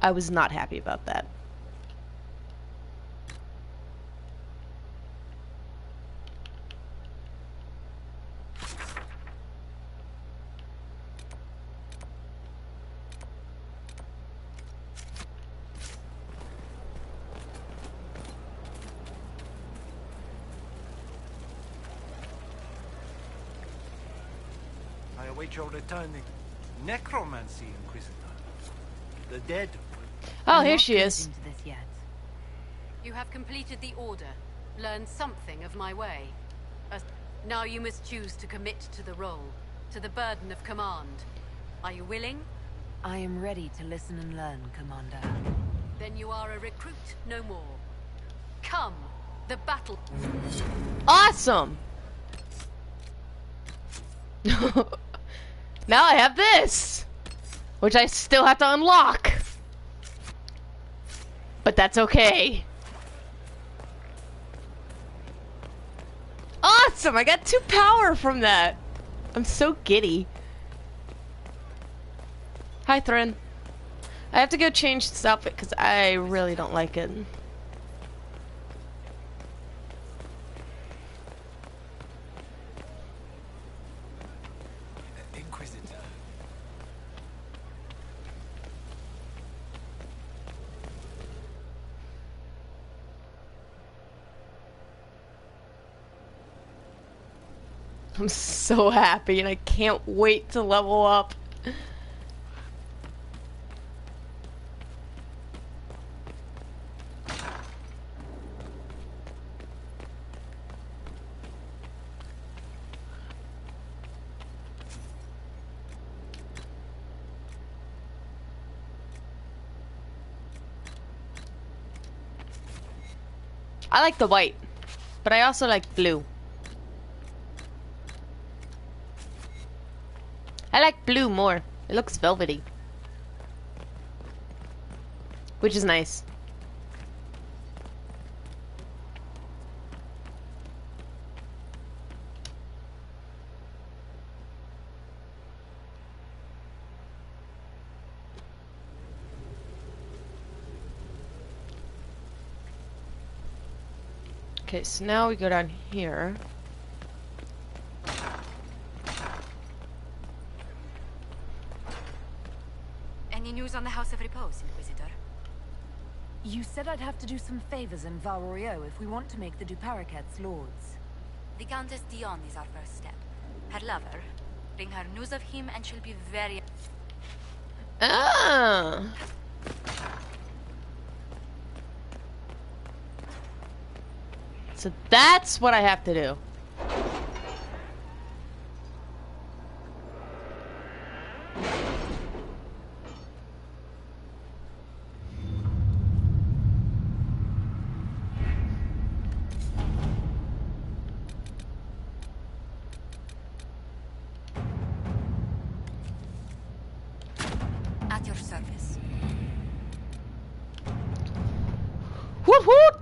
I was not happy about that. I await your returning. Necromancy, Inquisitor. The dead. Oh, here she is. Into this yet. You have completed the order, learned something of my way. Now you must choose to commit to the role, to the burden of command. Are you willing? I am ready to listen and learn, Commander. Then you are a recruit no more. Come, the battle. Awesome! Now I have this! Which I still have to unlock. But that's okay. Awesome! I got 2 power from that. I'm so giddy. Hi, Thren. I have to go change this outfit because I really don't like it. Inquisitor. I'm so happy and I can't wait to level up. I like the white, but I also like blue. I like blue more. It looks velvety. Which is nice. Okay, so now we go down here. Any news on the House of Repose, Inquisitor? You said I'd have to do some favors in Val Royeaux if we want to make the Duparakets lords. The Countess Dion is our first step. Her lover. Bring her news of him and she'll be very... Ah! So that's what I have to do. At your service. Whoop whoop!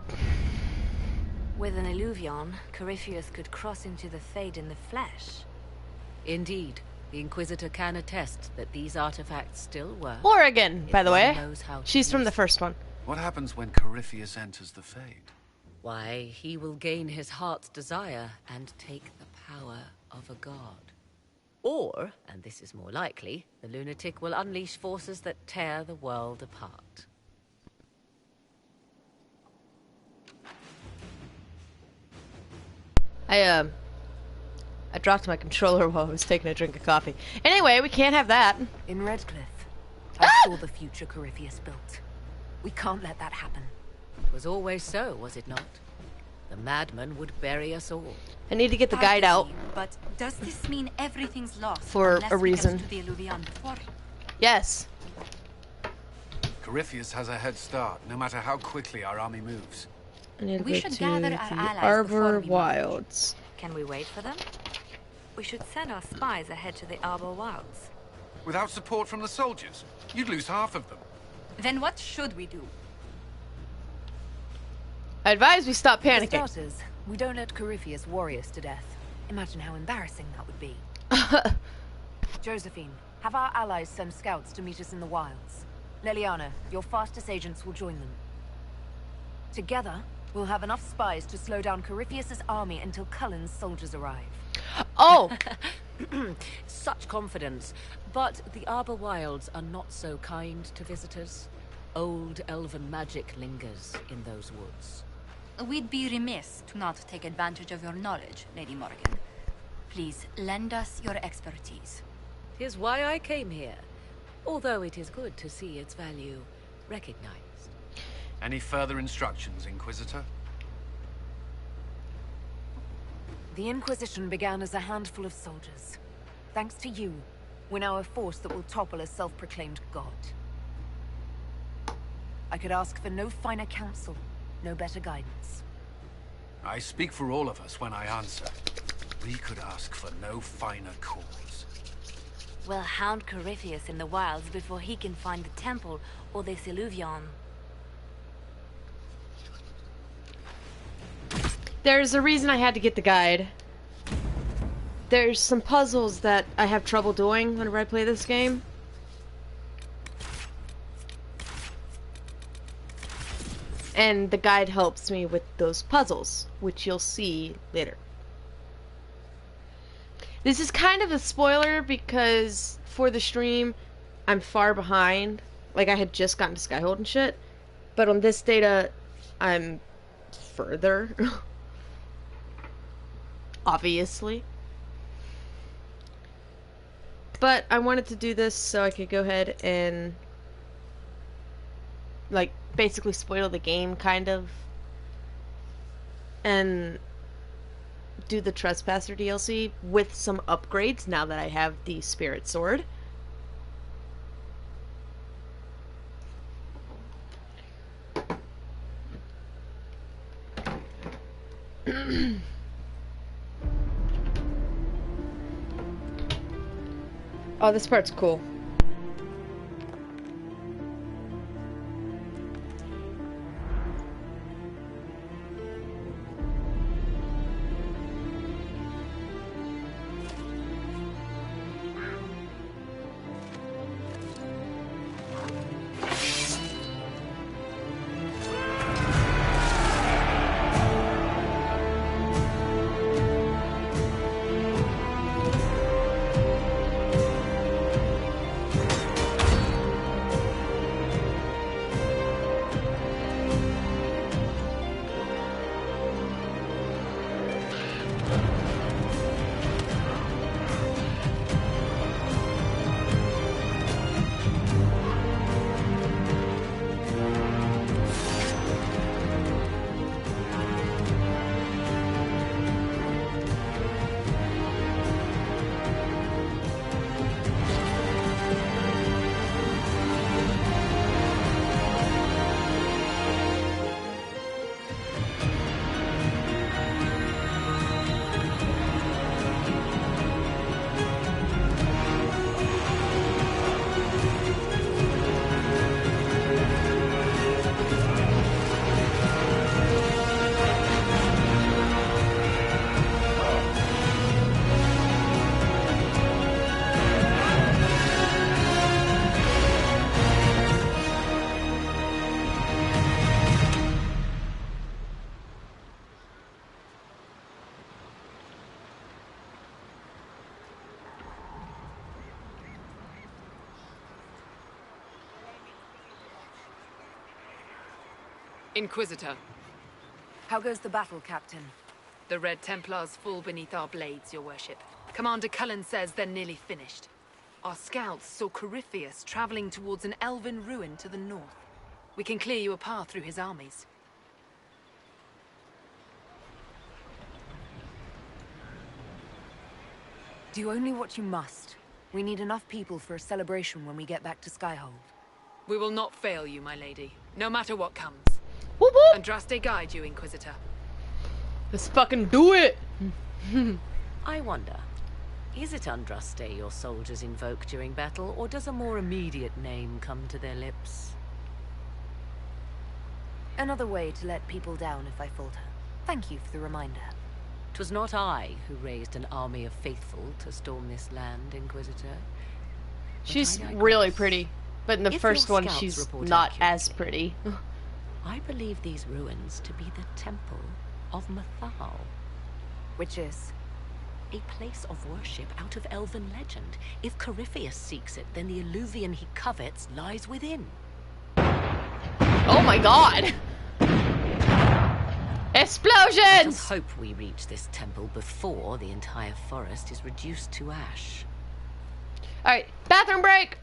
With an Illuvion, Corypheus could cross into the Fade in the flesh. Indeed. The Inquisitor can attest that these artifacts still work. Oregon, by the way. She's from the use first one. What happens when Corypheus enters the Fade? Why, he will gain his heart's desire and take the power of a god. Or, and this is more likely, the lunatic will unleash forces that tear the world apart. I dropped my controller while I was taking a drink of coffee. Anyway, we can't have that. In Redcliffe, I saw the future Corypheus built. We can't let that happen. It was always so, was it not? The madman would bury us all. I need to get the guide out. But does this mean everything's lost? For unless a we get reason. to the Illuvion before? Yes. Corypheus has a head start, no matter how quickly our army moves. I need to We go should to gather the our allies before Arbor we march. Wilds. Can we wait for them? We should send our spies ahead to the Arbor Wilds. Without support from the soldiers, you'd lose half of them. Then what should we do? I advise we stop For panicking. starters, we don't let Corypheus worry us to death. Imagine how embarrassing that would be. Josephine, have our allies send scouts to meet us in the wilds. Leliana, your fastest agents will join them. Together, we'll have enough spies to slow down Corypheus's army until Cullen's soldiers arrive. Oh! Such confidence. But the Arbor Wilds are not so kind to visitors. Old elven magic lingers in those woods. We'd be remiss to not take advantage of your knowledge, Lady Morgan. Please, lend us your expertise. 'Tis why I came here. Although it is good to see its value recognized. Any further instructions, Inquisitor? The Inquisition began as a handful of soldiers. Thanks to you, we're now a force that will topple a self-proclaimed god. I could ask for no finer counsel, no better guidance. I speak for all of us when I answer. We could ask for no finer cause. We'll hound Corypheus in the wilds before he can find the temple or the Silurion. There's a reason I had to get the guide. There's some puzzles that I have trouble doing whenever I play this game. And the guide helps me with those puzzles, which you'll see later. This is kind of a spoiler because for the stream, I'm far behind. Like, I had just gotten to Skyhold and shit. But on this data, I'm further. Obviously. But I wanted to do this so I could go ahead and, like, basically spoil the game, kind of. And do the Trespasser DLC with some upgrades now that I have the Spirit Sword. Oh, this part's cool. Inquisitor. How goes the battle, Captain? The Red Templars fall beneath our blades, your worship. Commander Cullen says they're nearly finished. Our scouts saw Corypheus traveling towards an elven ruin to the north. We can clear you a path through his armies. Do only what you must. We need enough people for a celebration when we get back to Skyhold. We will not fail you, my lady, no matter what comes. Whoop whoop! Andraste guide you, Inquisitor. Let's fucking do it! I wonder, is it Andraste your soldiers invoke during battle, or does a more immediate name come to their lips? Another way to let people down if I falter. Thank you for the reminder. 'Twas not I who raised an army of faithful to storm this land, Inquisitor. But She's I really digress. pretty, but in the If first your one, scouts she's report not as accurately, pretty. I believe these ruins to be the Temple of Mathal. Which is? A place of worship out of elven legend. If Corypheus seeks it, then the Illuvian he covets lies within. Oh my god! Let Explosions! us hope we reach this temple before the entire forest is reduced to ash. Alright, bathroom break!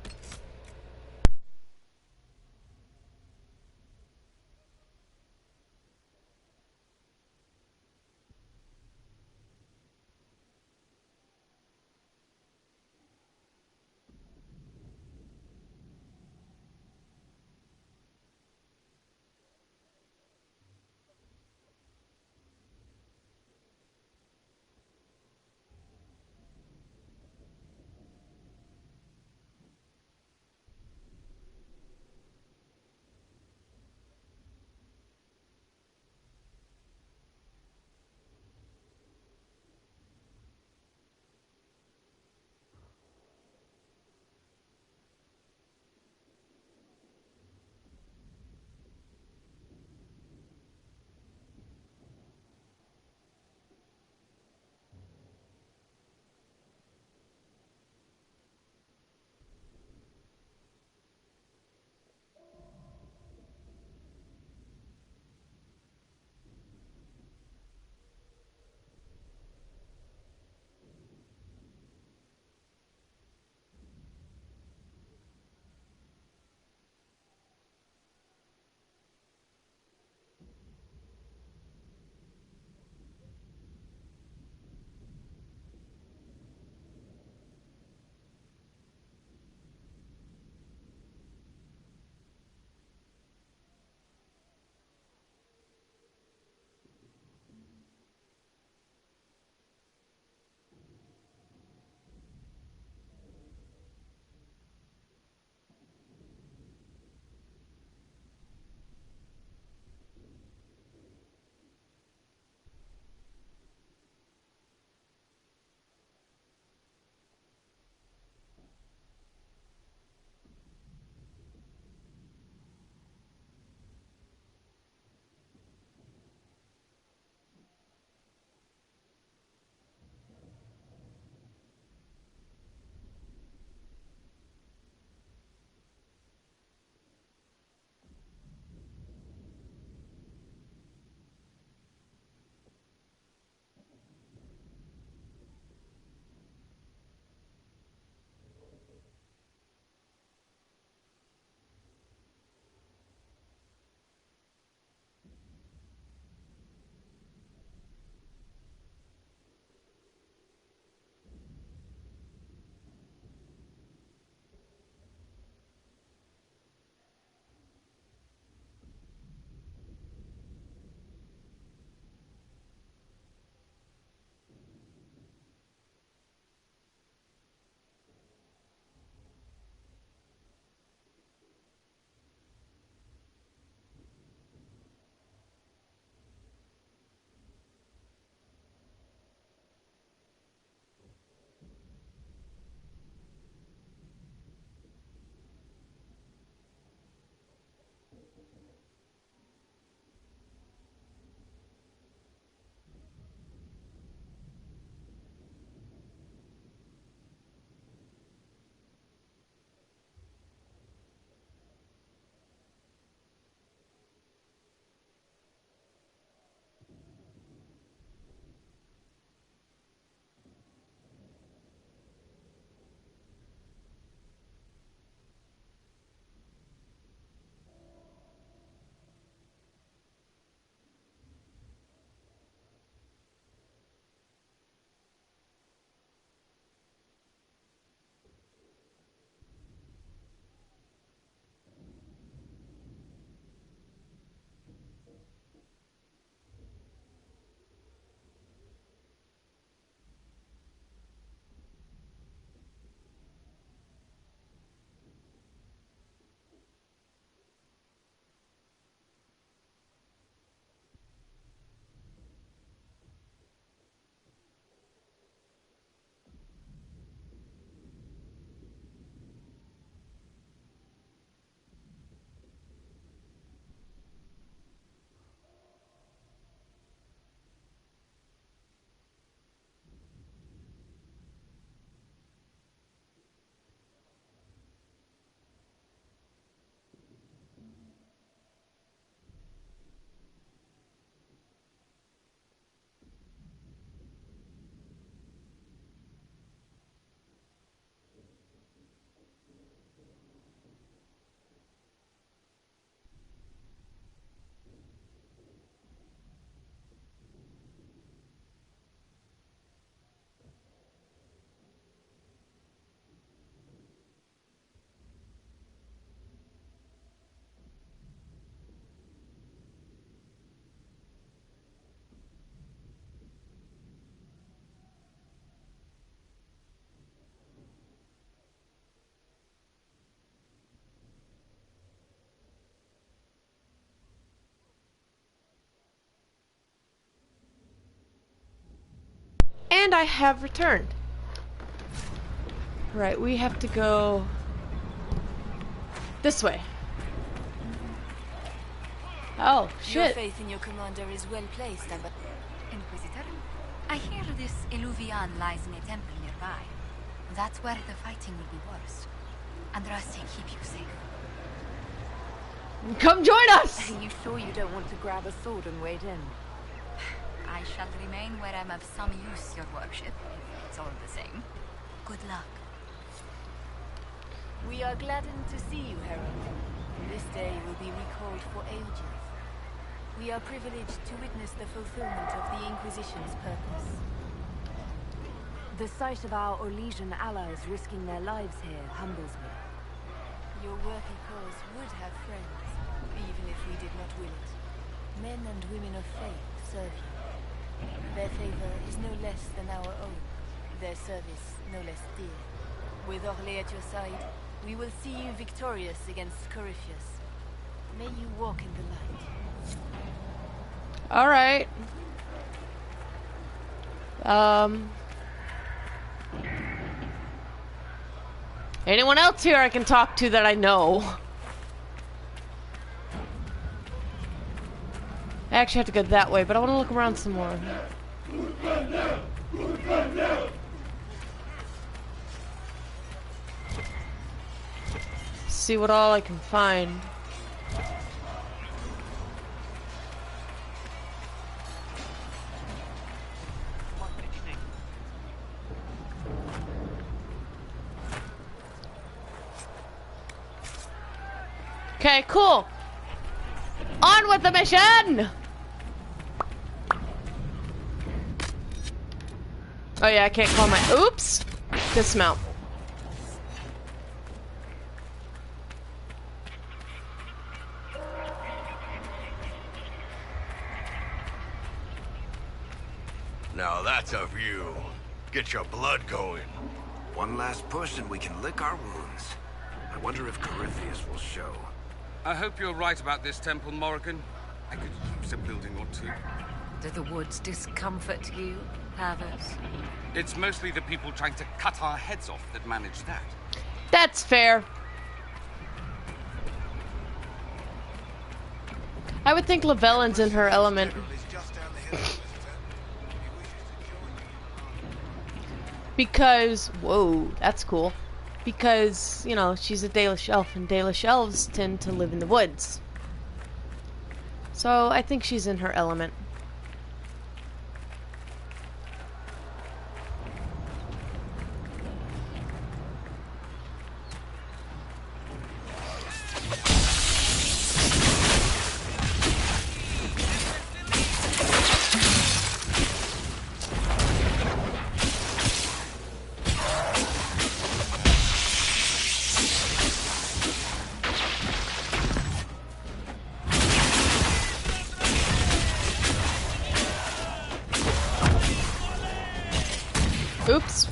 And I have returned. Right, we have to go this way. Oh, Your shit. faith in your commander is well placed, but Inquisitor, I hear this Eluvian lies in a temple nearby. That's where the fighting will be worst. Andraste, keep you safe. Come join us! Are you sure you don't want to grab a sword and wade in? I shall remain where I'm of some use, your worship, if it's all the same. Good luck. We are gladdened to see you, Herald. This day will be recalled for ages. We are privileged to witness the fulfillment of the Inquisition's purpose. The sight of our Orlesian allies risking their lives here humbles me. Your worthy cause would have friends, even if we did not will it. Men and women of faith serve you. Their favor is no less than our own, their service no less dear. With Orlais at your side, we will see you victorious against Corypheus. May you walk in the light. Alright. Anyone else here I can talk to that I know? I actually have to go that way, but I want to look around some more. See what all I can find. Okay, cool. On with the mission! Oh yeah, I can't call my... Oops! Dismount. Now that's a view. Get your blood going. One last push and we can lick our wounds. I wonder if Corypheus will show. I hope you're right about this temple, Morrigan. I could use a building or two. Do the woods discomfort you, Havers? It's mostly the people trying to cut our heads off that manage that. That's fair. I would think Lavellin's in her element. Because, whoa, that's cool. Because, you know, she's a Dalish elf, and Dalish elves tend to live in the woods. So, I think she's in her element. Oops.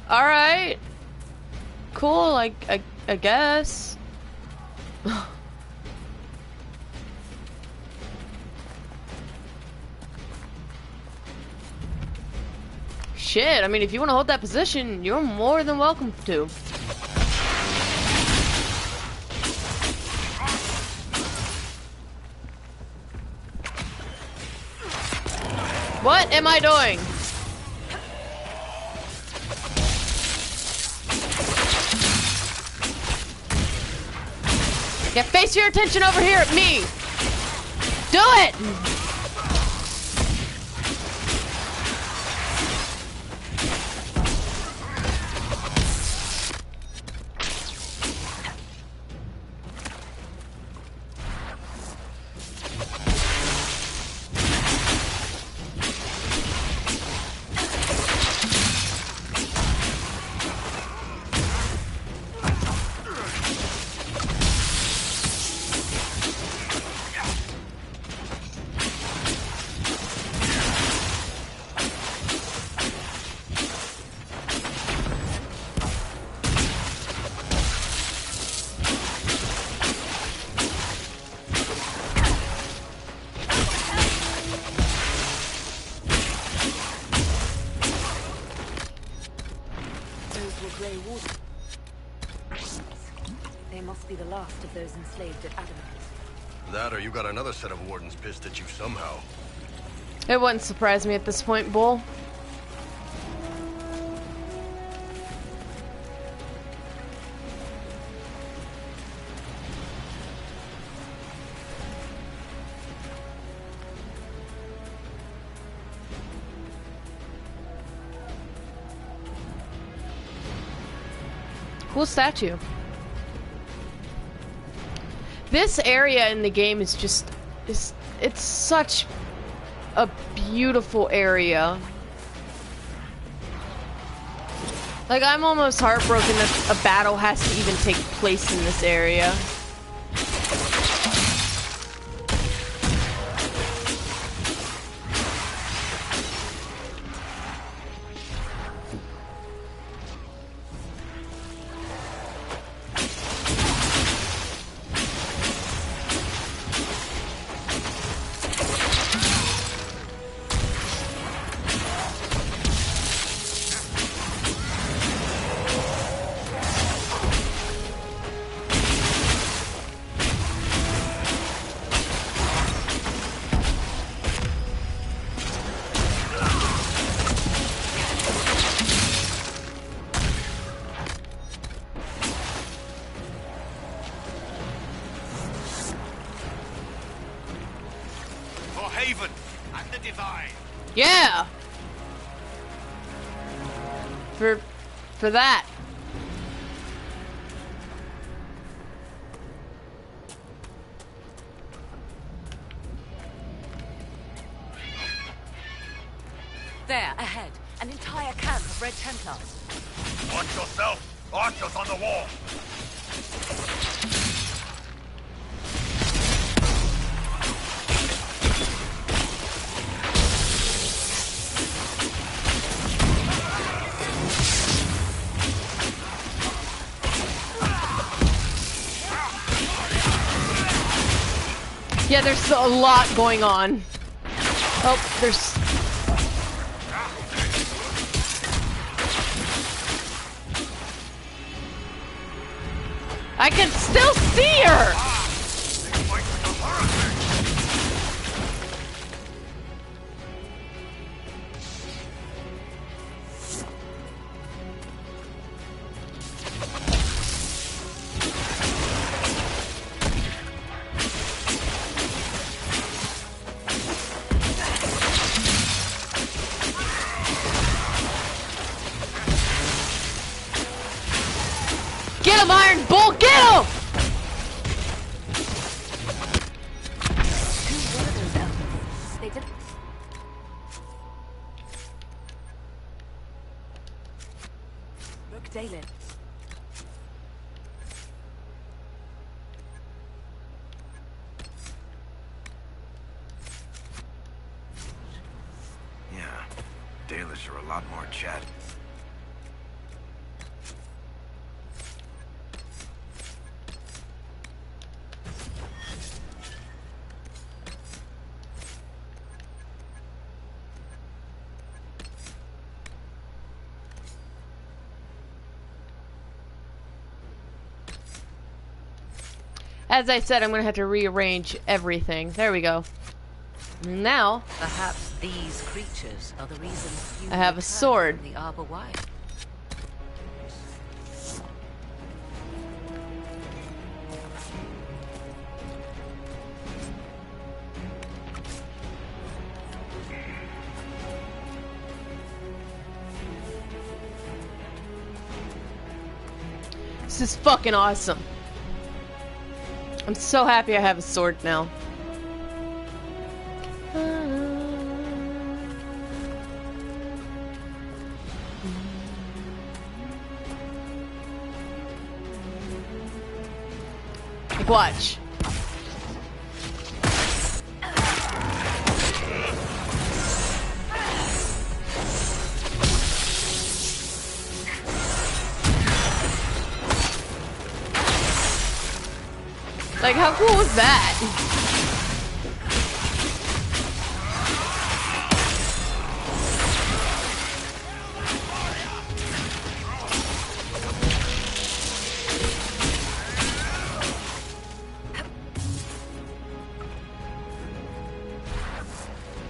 All right. Cool, I guess. Shit, I mean, if you want to hold that position, you're more than welcome to. What am I doing? Yeah, face your attention over here at me. Do it! those enslaved at Adamant. That or you got another set of wardens pissed at you somehow. It wouldn't surprise me at this point, Bull. Cool statue. This area in the game is just, it's such a beautiful area. Like, I'm almost heartbroken that a battle has to even take place in this area. Yeah! For that. There, ahead. An entire camp of Red Templars. Watch yourself! Archers on the wall! Yeah, there's a lot going on. Oh, there's... I can still see her! Get him, Iron Bull! Get him! They did. Look, Dalen. Yeah, Dalish are a lot more chat. As I said, I'm gonna have to rearrange everything. There we go. Now, perhaps these creatures are the reason you I have a sword. The Arbor Wild. This is fucking awesome. I'm so happy I have a sword now. Like, watch. Like, how cool was that?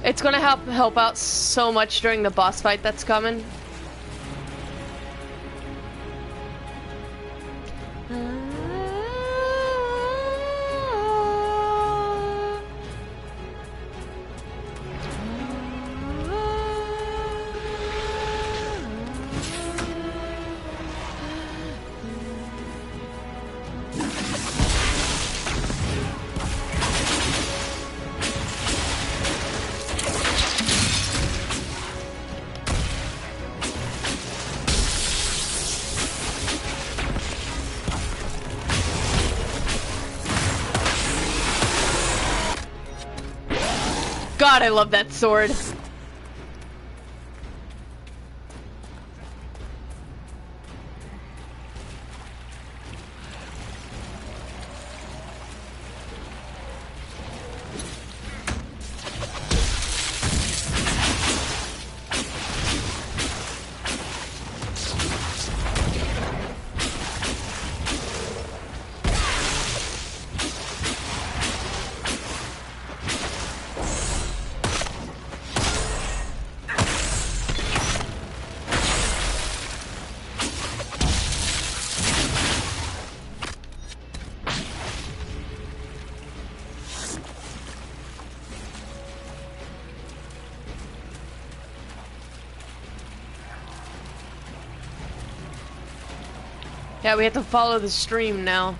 It's gonna help out so much during the boss fight that's coming. God, I love that sword. Yeah, we have to follow the stream now.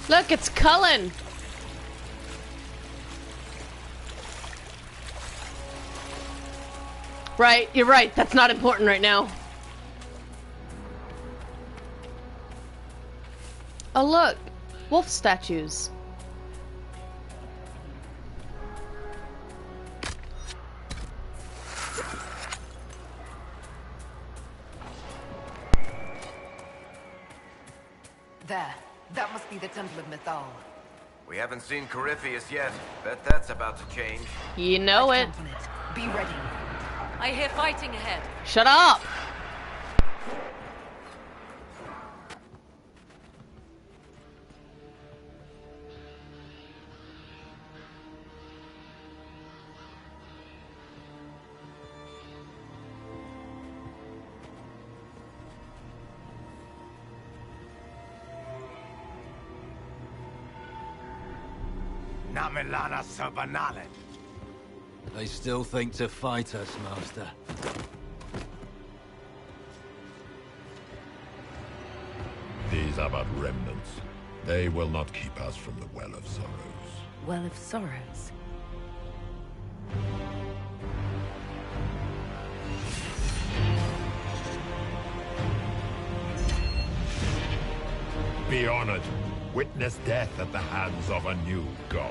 Look, it's Cullen. Right, you're right. That's not important right now. Oh, look. Wolf statues. There. That must be the Temple of Mythal. We haven't seen Corypheus yet. Bet that's about to change. You know it. Be ready. I hear fighting ahead. Shut up! Namilana Sabanale. They still think to fight us, Master. These are but remnants. They will not keep us from the Well of Sorrows. Well of Sorrows. Be honored. Witness death at the hands of a new god.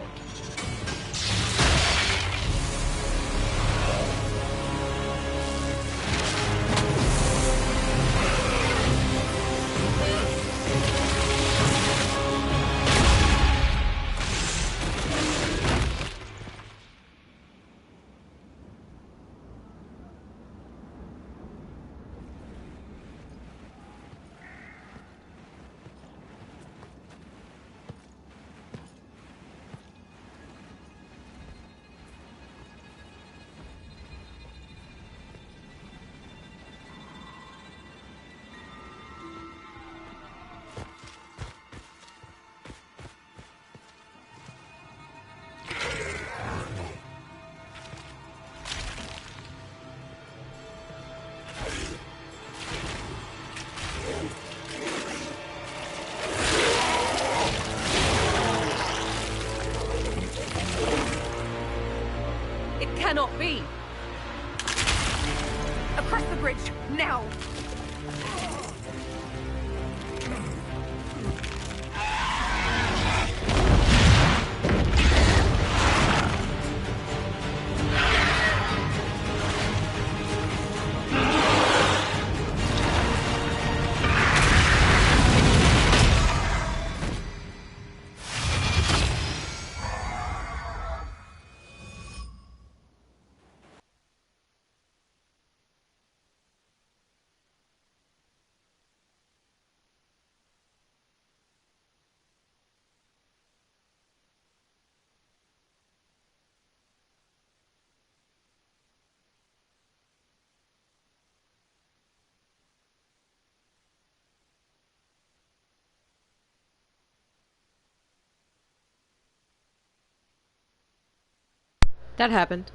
That happened.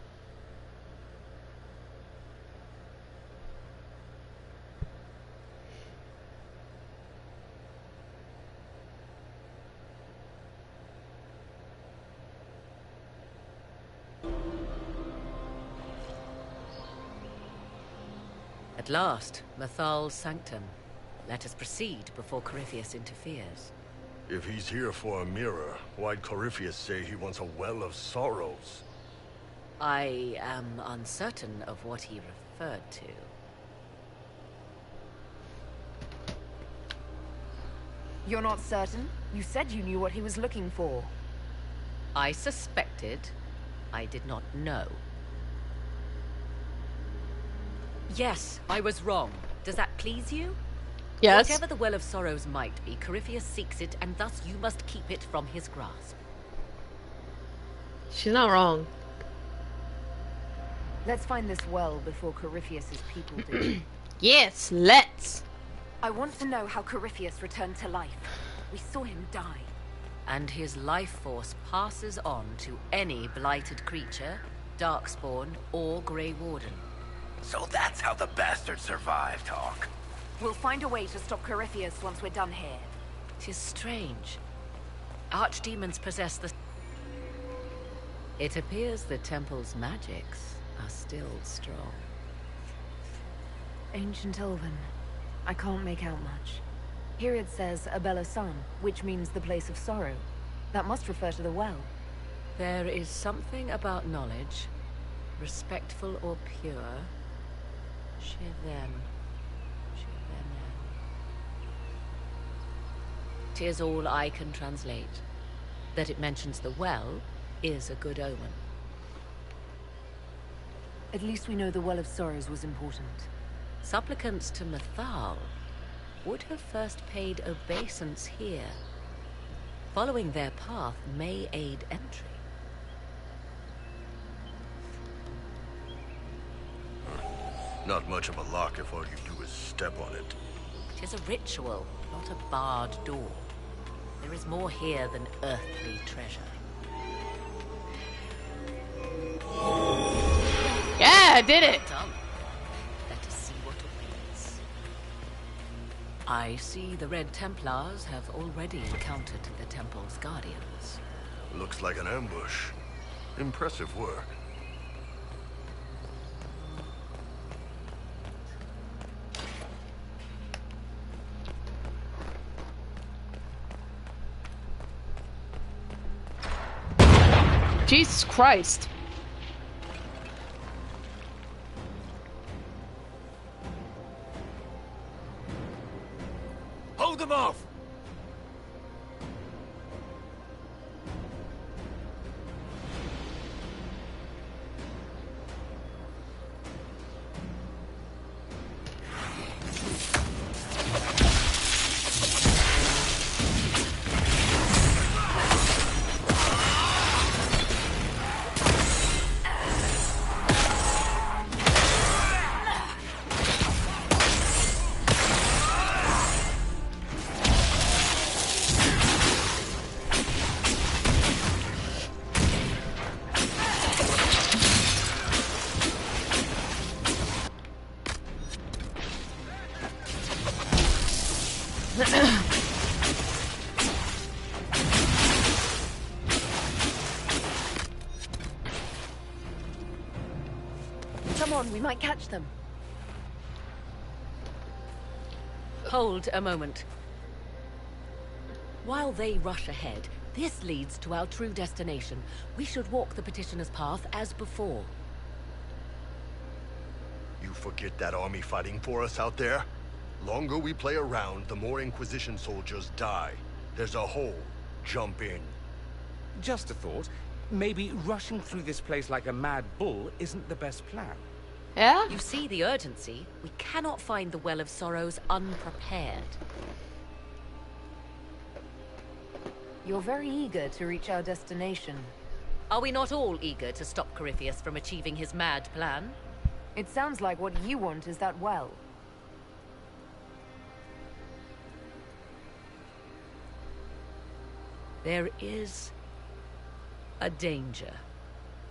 At last, Mathal's sanctum. Let us proceed before Corypheus interferes. If he's here for a mirror, why'd Corypheus say he wants a well of sorrows? I am uncertain of what he referred to. You're not certain? You said you knew what he was looking for. I suspected. I did not know. Yes, I was wrong. Does that please you? Yes. Whatever the Well of Sorrows might be, Corypheus seeks it, and thus you must keep it from his grasp. She's not wrong. Let's find this well before Corypheus's people do. Yes, let's. I want to know how Corypheus returned to life. We saw him die. And his life force passes on to any blighted creature, darkspawn, or Grey Warden. So that's how the bastard survived, Hawk. We'll find a way to stop Corypheus once we're done here. 'Tis strange. Archdemons possess the... It appears the temple's magics are still strong. Ancient Elven. I can't make out much. Here it says Abella Sun, which means the place of sorrow. That must refer to the well. There is something about knowledge, respectful or pure. Shiven. 'Tis all I can translate. That it mentions the well is a good omen. At least we know the Well of Sorrows was important. Supplicants to Mathal would have first paid obeisance here. Following their path may aid entry. Not much of a lock if all you do is step on it. 'Tis a ritual, not a barred door. There is more here than earthly treasure. Yeah, I did it! Well done. Let us see what awaits. I see the Red Templars have already encountered the temple's guardians. Looks like an ambush. Impressive work. Jesus Christ. Hold them off! Come on, we might catch them. Hold a moment. While they rush ahead, this leads to our true destination. We should walk the petitioner's path as before. You forget that army fighting for us out there? Longer we play around, the more Inquisition soldiers die. There's a hole. Jump in. Just a thought. Maybe rushing through this place like a mad bull isn't the best plan. Yeah? You see the urgency. We cannot find the Well of Sorrows unprepared. You're very eager to reach our destination. Are we not all eager to stop Corypheus from achieving his mad plan? It sounds like what you want is that well. There is a danger.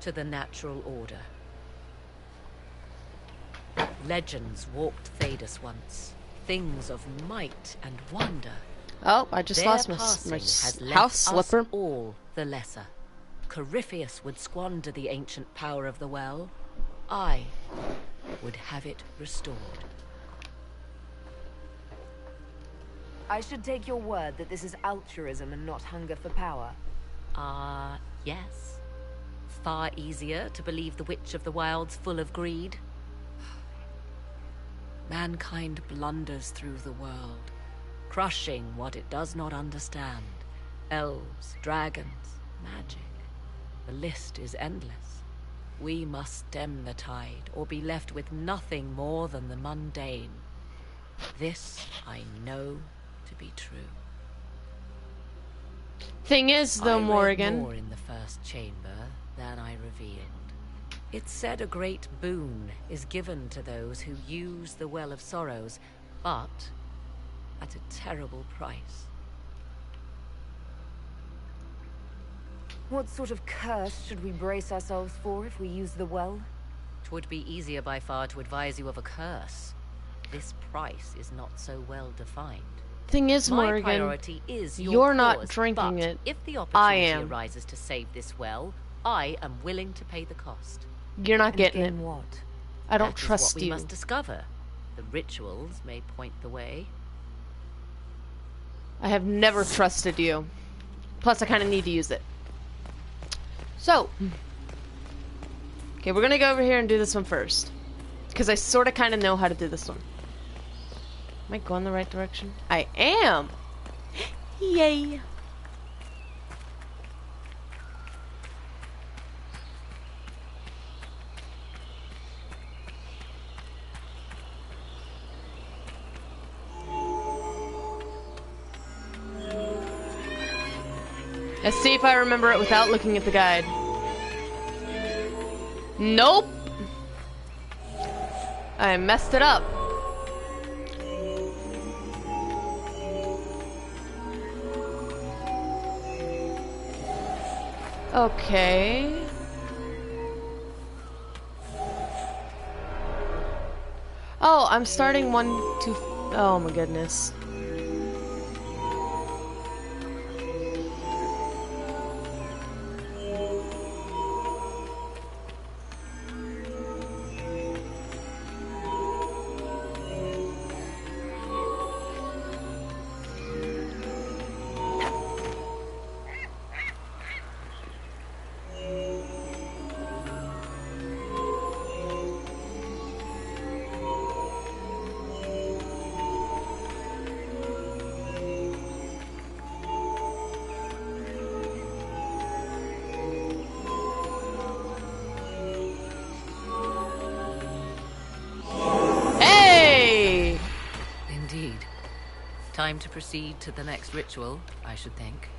to the natural order. Legends walked Thedas once, things of might and wonder. Oh, I just Their lost my passing has left house slipper. Us all the lesser. Corypheus would squander the ancient power of the well. I would have it restored. I should take your word that this is altruism and not hunger for power. Yes. Far easier to believe the Witch of the Wild's full of greed. Mankind blunders through the world, crushing what it does not understand. Elves, dragons, magic. The list is endless. We must stem the tide, or be left with nothing more than the mundane. This I know to be true. Thing is, though, Morrigan. I read more in the first chamber than I revealed. It's said a great boon is given to those who use the Well of Sorrows, but at a terrible price. What sort of curse should we brace ourselves for if we use the well? 'Twould be easier by far to advise you of a curse. This price is not so well defined. Thing is, My Morrigan, priority is your you're cause, not drinking but it. If the I opportunity am. arises to save this well, I am willing to pay the cost. You're not getting it. What? I don't That is trust what we you. must discover. The rituals may point the way. I have never trusted you. Plus, I kind of need to use it. So, okay, we're gonna go over here and do this one first, because I sort of kind of know how to do this one. Am I going the right direction? I am! Yay! Let's see if I remember it without looking at the guide. Nope! I messed it up. Okay. Oh, I'm starting 1, 2. Oh my goodness. Time to proceed to the next ritual, I should think.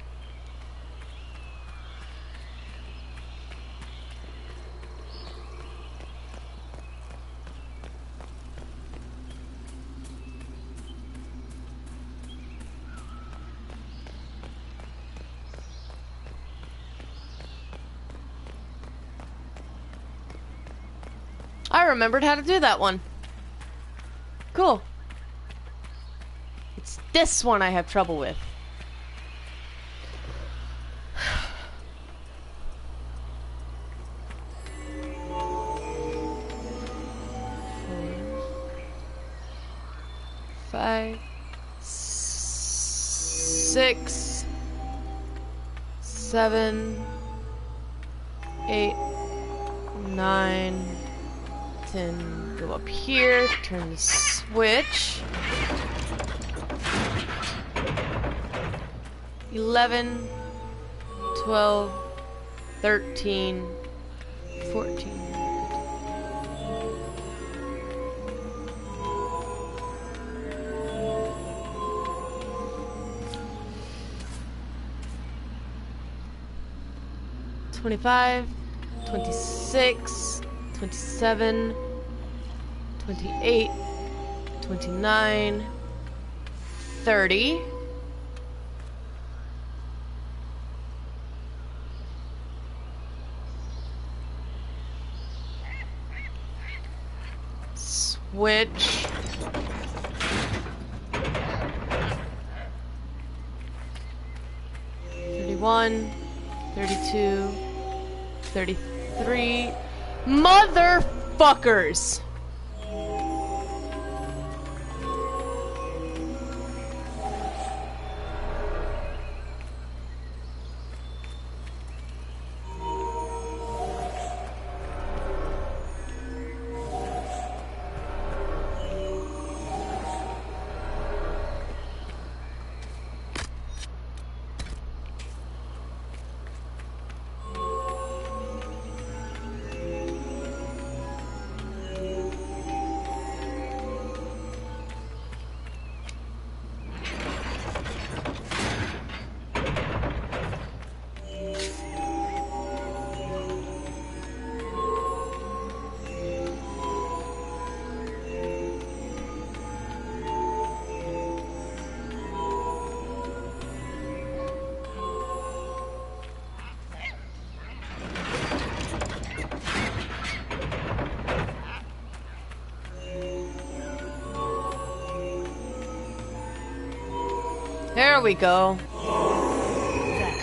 I remembered how to do that one. Cool. It's this one I have trouble with. Five, 6, 7, 8, 9, 10. Go up here, turn the switch. 11, 12, 13, 14. $25, $26, $27, $28, $29, $30. which... 31, 32, 33... Motherfuckers! There we go.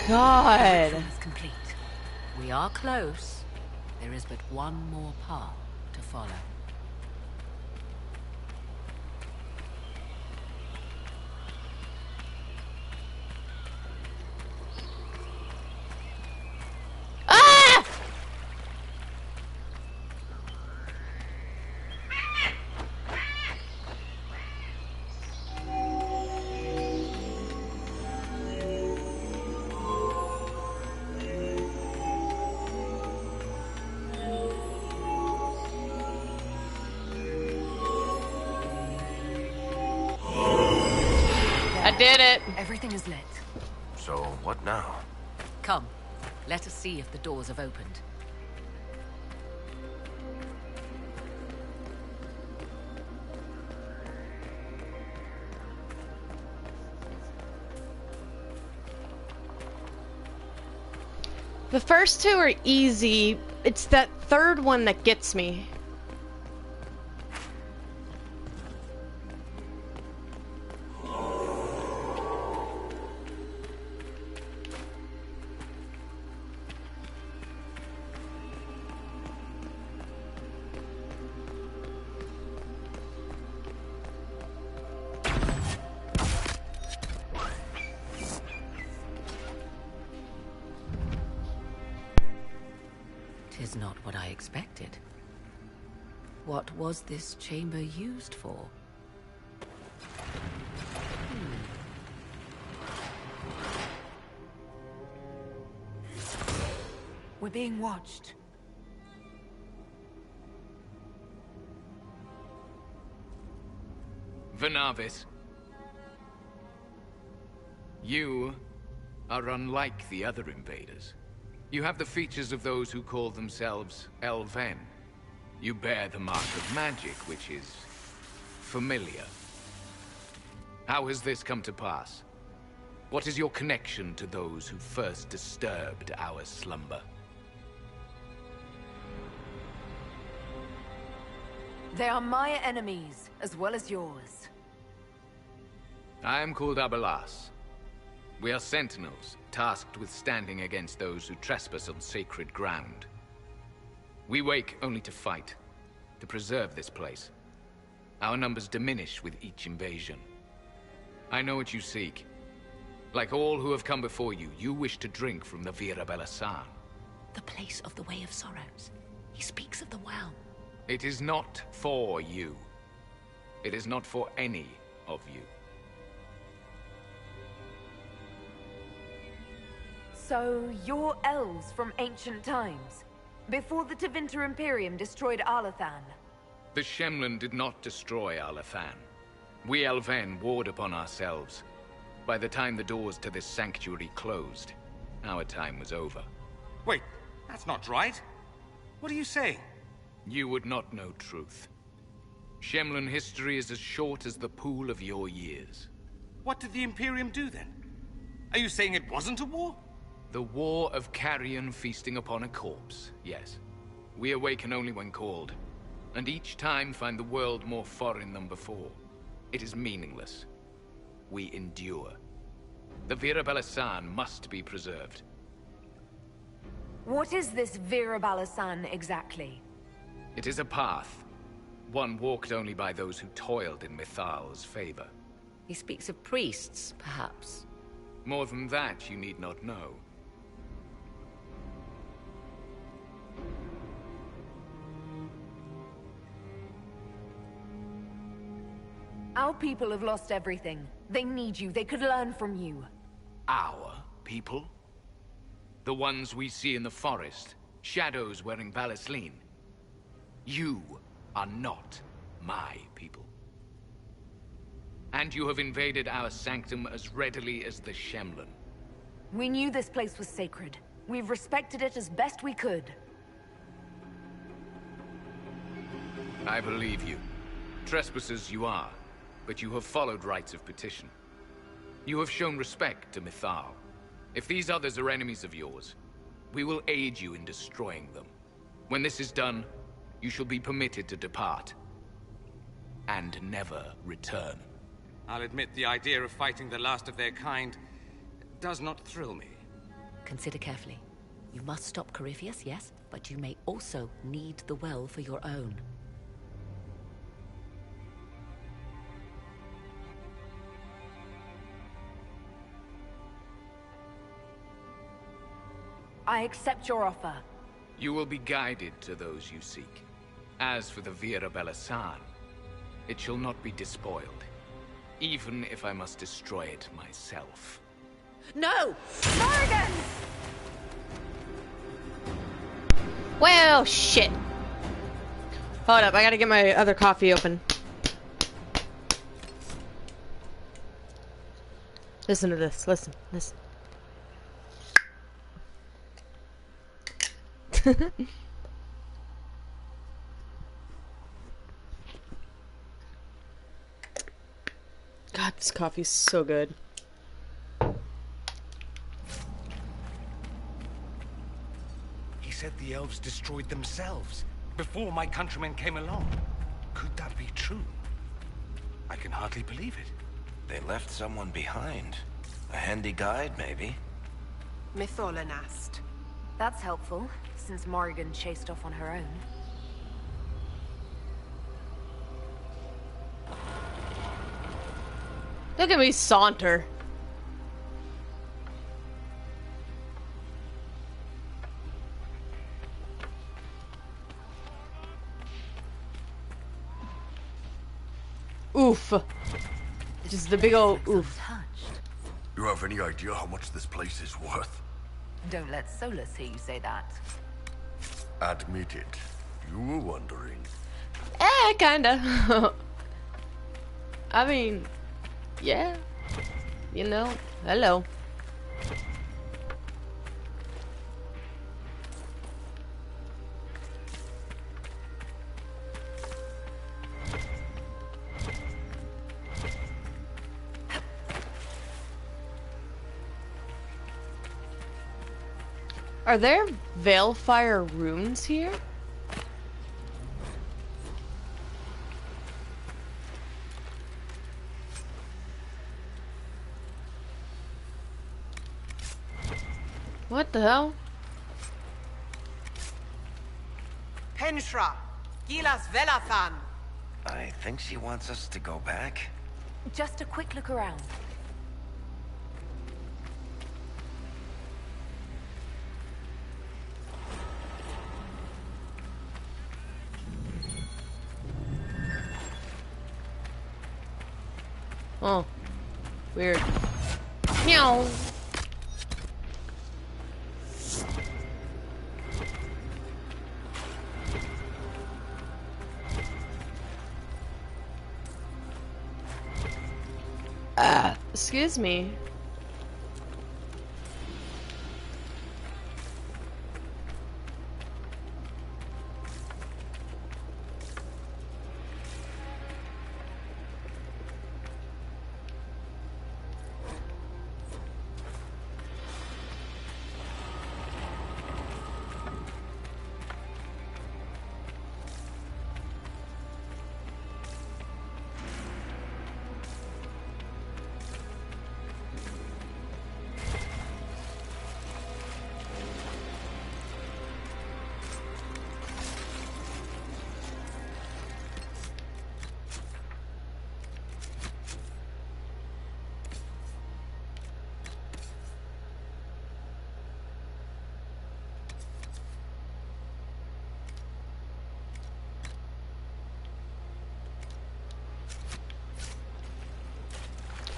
God. Complete. We are close. There is but one more path to follow. Ah! I did it. Everything is lit. So, what now? Come, let us see if the doors have opened. The first two are easy. It's that third one that gets me. Tis not what I expected. What was this chamber used for? We're being watched. Venavis. You are unlike the other invaders. You have the features of those who call themselves Elven. You bear the mark of magic, which is familiar. How has this come to pass? What is your connection to those who first disturbed our slumber? They are my enemies, as well as yours. I am called Abelas. We are sentinels, tasked with standing against those who trespass on sacred ground. We wake only to fight, to preserve this place. Our numbers diminish with each invasion. I know what you seek. Like all who have come before you, you wish to drink from the Vira Belasan. The place of the Way of Sorrows. He speaks of the well. It is not for you. It is not for any of you. So, you're elves from ancient times, before the Tevinter Imperium destroyed Arlathan. The Shemlin did not destroy Arlathan. We Elven warred upon ourselves. By the time the doors to this sanctuary closed, our time was over. Wait, that's not right. What are you saying? You would not know truth. Shemlin history is as short as the pool of your years. What did the Imperium do then? Are you saying it wasn't a war? The war of carrion feasting upon a corpse, yes. We awaken only when called. and each time find the world more foreign than before. It is meaningless. We endure. The Virabella San must be preserved. What is this Virabella San exactly? It is a path, one walked only by those who toiled in Mithal's favor. He speaks of priests, perhaps. More than that, you need not know. Our people have lost everything. They need you. They could learn from you. Our people? The ones we see in the forest, shadows wearing Valisleen. You are not my people. And you have invaded our sanctum as readily as the Shemlin. We knew this place was sacred. We've respected it as best we could. I believe you. Trespassers you are, but you have followed rites of petition. You have shown respect to Mithal. If these others are enemies of yours, we will aid you in destroying them. When this is done, you shall be permitted to depart. And never return. I'll admit the idea of fighting the last of their kind does not thrill me. Consider carefully. You must stop Corypheus, yes, but you may also need the well for your own. I accept your offer. You will be guided to those you seek. As for the Virabella San, it shall not be despoiled, even if I must destroy it myself. No! Morrigan! Well, shit. Hold up, I gotta get my other coffee open. Listen to this, listen. God, this coffee's so good. He said the elves destroyed themselves before my countrymen came along. Could that be true? I can hardly believe it. They left someone behind. A handy guide, maybe? Mytholanast. That's helpful, since Morrigan chased off on her own. Look at me saunter. Oof. Just the big old oof. You have any idea how much this place is worth? Don't let Solus hear you say that. Admit it. You were wondering. Kinda. I mean, yeah. You know, hello. Are there Veilfire runes here? What the hell? Penshra, Gilas Velathan. I think she wants us to go back. Just a quick look around. Oh, weird. Meow. Excuse me.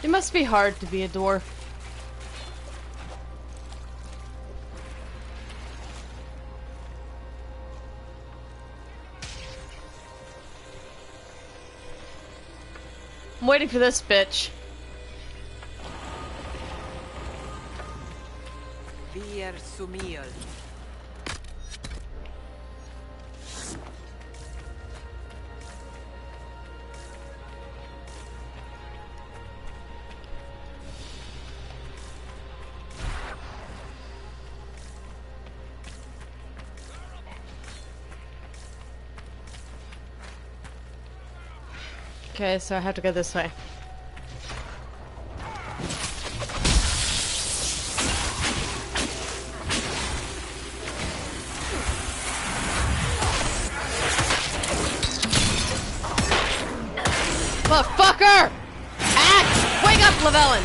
It must be hard to be a dwarf. I'm waiting for this bitch. Vir Sumiel. Okay, so I have to go this way. Motherfucker! Axe! Wake up, Llewellyn!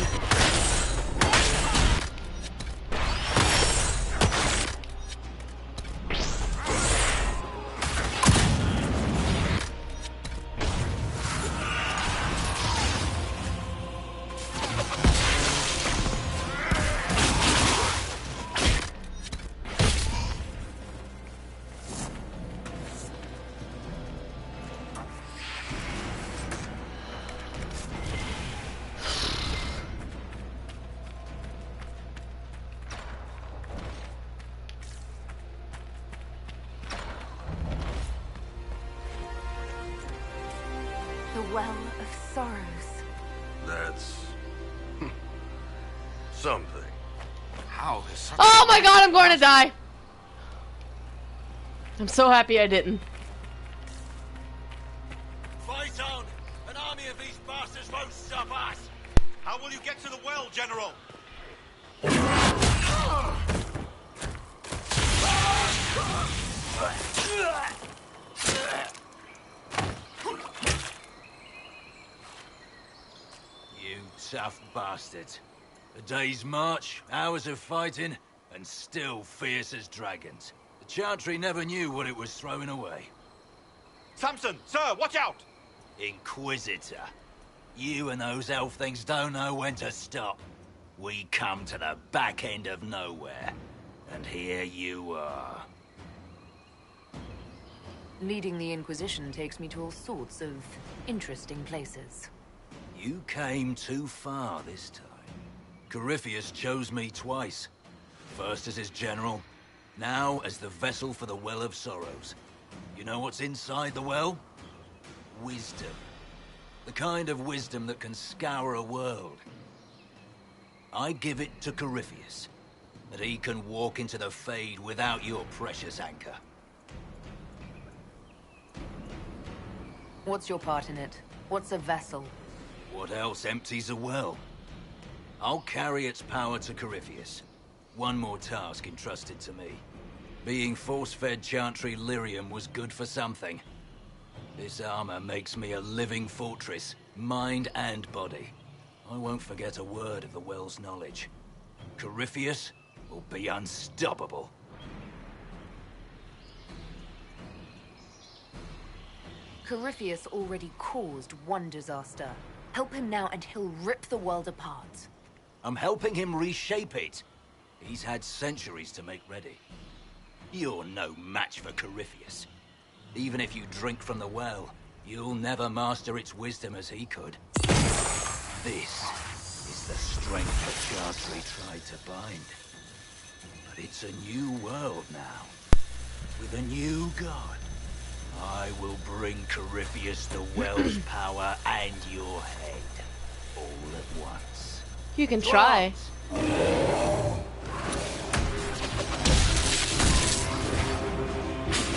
Well of Sorrows. That's... something. How has such Oh my god, I'm going to die! I'm so happy I didn't. Fight on! An army of these bastards won't stop us! How will you get to the well, General? You tough bastards. A day's march, hours of fighting, and still fierce as dragons. The Chantry never knew what it was throwing away. Samson, sir, watch out! Inquisitor. You and those elf things don't know when to stop. We come to the back end of nowhere. And here you are. Leading the Inquisition takes me to all sorts of interesting places. You came too far this time. Corypheus chose me twice. First as his general, now as the vessel for the Well of Sorrows. You know what's inside the well? Wisdom. The kind of wisdom that can scour a world. I give it to Corypheus, that he can walk into the Fade without your precious anchor. What's your part in it? What's a vessel? What else empties a well? I'll carry its power to Corypheus. One more task entrusted to me. Being force-fed Chantry lyrium was good for something. This armor makes me a living fortress, mind and body. I won't forget a word of the well's knowledge. Corypheus will be unstoppable. Corypheus already caused one disaster. Help him now and he'll rip the world apart. I'm helping him reshape it. He's had centuries to make ready. You're no match for Corypheus. Even if you drink from the well, you'll never master its wisdom as he could. This is the strength that Chantry tried to bind. But it's a new world now, with a new god. I will bring Corypheus the well's power and your head, all at once. You can try.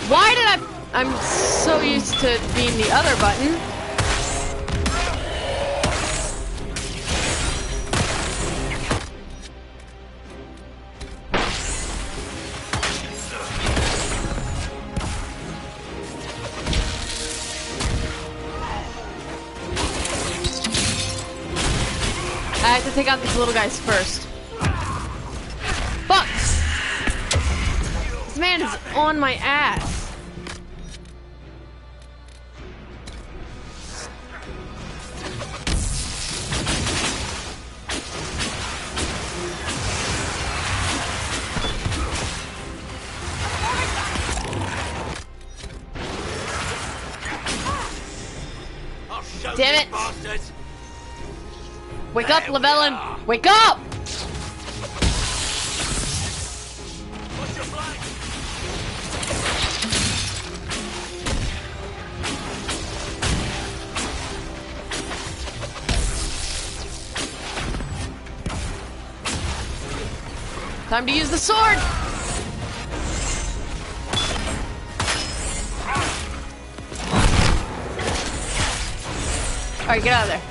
Why did I'm so used to being the other button. I have to take out these little guys first. Fuck! This man is on my ass. damn it! Bastards. Wake up, Llewellyn! Wake up! What's your flank? Time to use the sword! Alright, get out of there.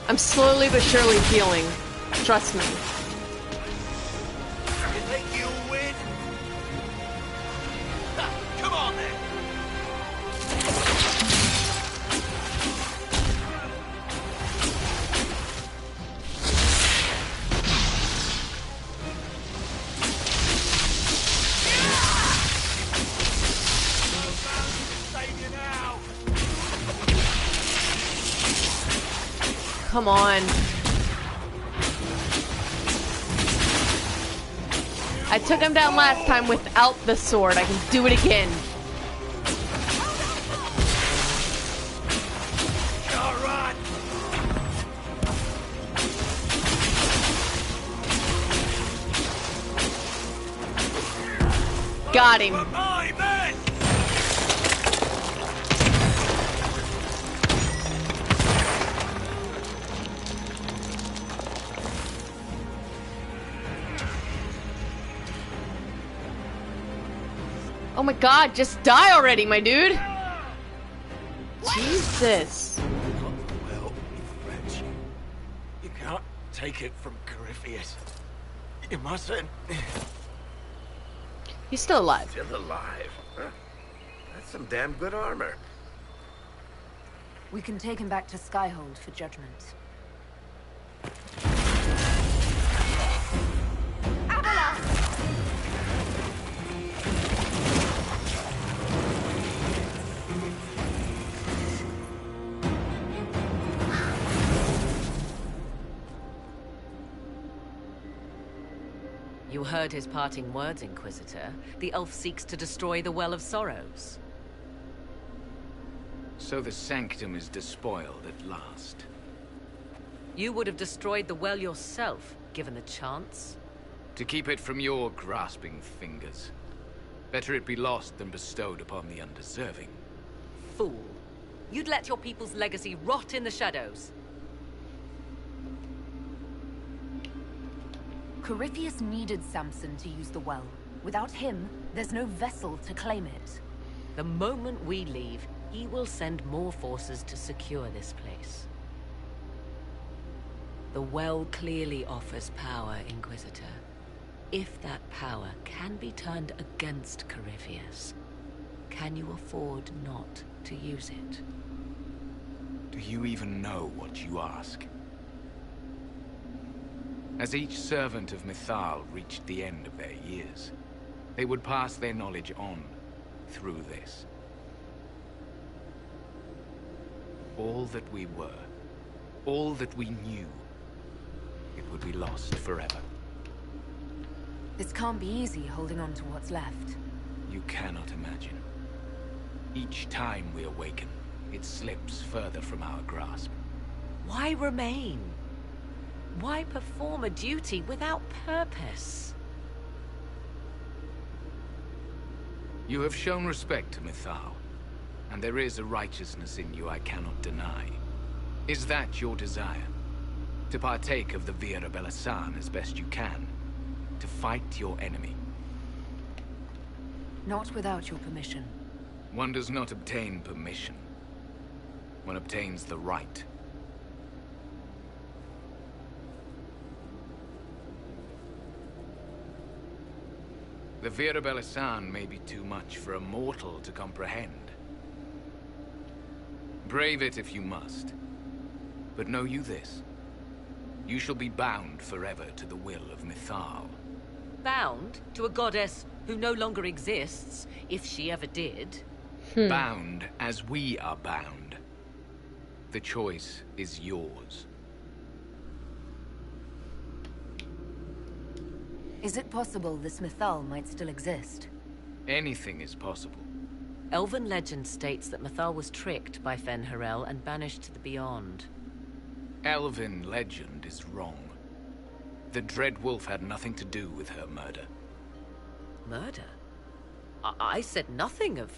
I'm slowly but surely healing. Trust me. You think you'll win? Ha, come on then. Come on. I took him down last time without the sword. I can do it again. Got him. Oh my god, just die already, my dude! Jesus. Well, French. You can't take it from Corypheus. You mustn't. He's still alive. Still alive? Huh? That's some damn good armor. We can take him back to Skyhold for judgment. You heard his parting words, Inquisitor. The elf seeks to destroy the Well of Sorrows. So the sanctum is despoiled at last. You would have destroyed the well yourself, given the chance. To keep it from your grasping fingers. Better it be lost than bestowed upon the undeserving. Fool. You'd let your people's legacy rot in the shadows. Corypheus needed Samson to use the well. Without him, there's no vessel to claim it. The moment we leave, he will send more forces to secure this place. The well clearly offers power, Inquisitor. If that power can be turned against Corypheus, can you afford not to use it? Do you even know what you ask? As each servant of Mythal reached the end of their years, they would pass their knowledge on through this. All that we were, all that we knew, it would be lost forever. This can't be easy, holding on to what's left. You cannot imagine. Each time we awaken, it slips further from our grasp. Why remain? Why perform a duty without purpose? You have shown respect to Mythal, and there is a righteousness in you I cannot deny. Is that your desire? To partake of the Vira Belasan as best you can? To fight your enemy? Not without your permission. One does not obtain permission. One obtains the right. The Vira Belasan may be too much for a mortal to comprehend. Brave it if you must. But know you this. You shall be bound forever to the will of Mythal. Bound to a goddess who no longer exists, if she ever did. Bound as we are bound. The choice is yours. Is it possible this Mythal might still exist? Anything is possible. Elven legend states that Mythal was tricked by Fen-Harel and banished to the Beyond. Elven legend is wrong. The Dread Wolf had nothing to do with her murder. Murder? I said nothing of...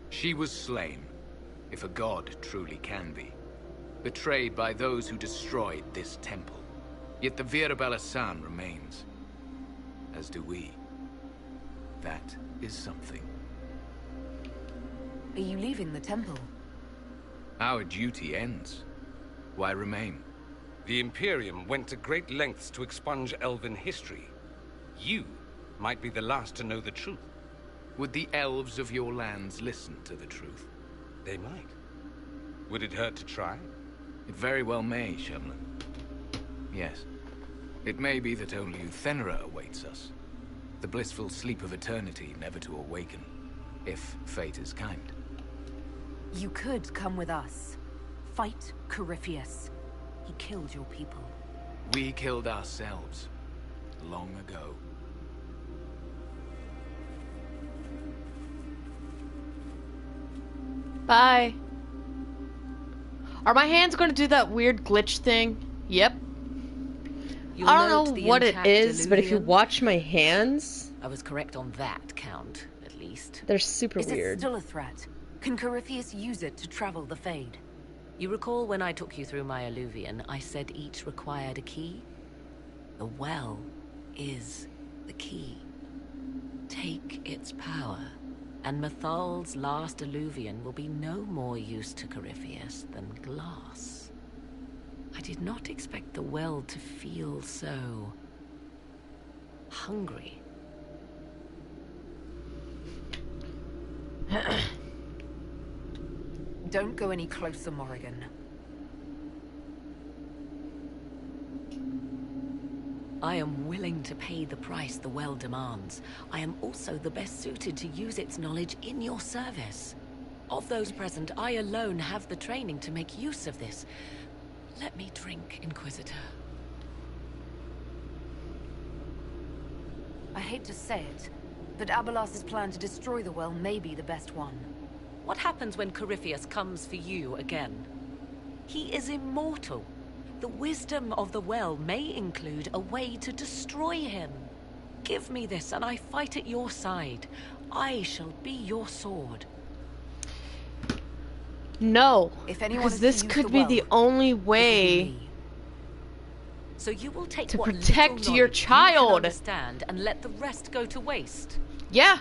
She was slain, if a god truly can be. Betrayed by those who destroyed this temple. Yet the Virabella-san remains. As do we. That is something. Are you leaving the temple? Our duty ends. Why remain? The Imperium went to great lengths to expunge Elven history. You might be the last to know the truth. Would the elves of your lands listen to the truth? They might. Would it hurt to try? It very well may, Shemlin. Yes. It may be that only Uthenra awaits us. The blissful sleep of eternity, never to awaken, if fate is kind. You could come with us. Fight Corypheus. He killed your people. We killed ourselves. Long ago. Bye. Are my hands going to do that weird glitch thing? Yep. I don't know what it is, but if you watch my hands... I was correct on that count, at least. They're super Is weird. it still a threat? Can Corypheus use it to travel the Fade? You recall when I took you through my alluvion, I said each required a key? The well is the key. Take its power, and Mythal's last alluvion will be no more use to Corypheus than glass. I did not expect the well to feel so... hungry. Don't go any closer, Morrigan. I am willing to pay the price the well demands. I am also the best suited to use its knowledge in your service. Of those present, I alone have the training to make use of this. Let me drink, Inquisitor. I hate to say it, but Abelas's plan to destroy the well may be the best one. What happens when Corypheus comes for you again? He is immortal. The wisdom of the well may include a way to destroy him. Give me this and I fight at your side. I shall be your sword. No, if anyone because this could be the only way so you will take to what protect your child. You can understand and let the rest go to waste. Yeah.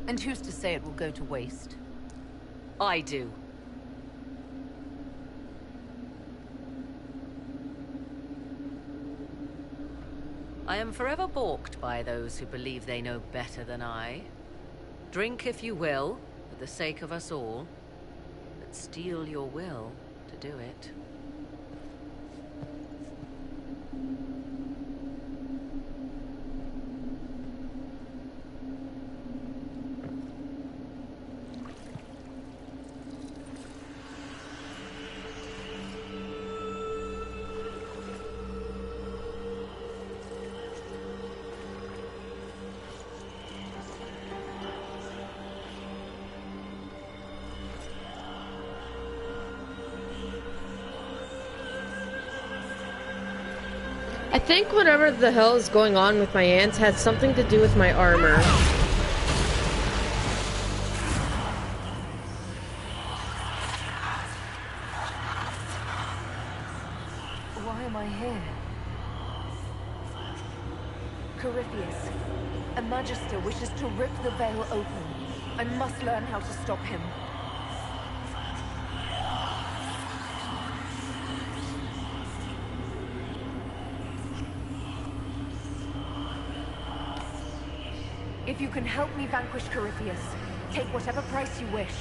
And who's to say it will go to waste? I do. I am forever balked by those who believe they know better than I. Drink if you will, for the sake of us all, but steel your will to do it. I think whatever the hell is going on with my hands had something to do with my armor. Why am I here? Corypheus, a Magister wishes to rip the veil open. I must learn how to stop him. If you can help me vanquish Corypheus, take whatever price you wish.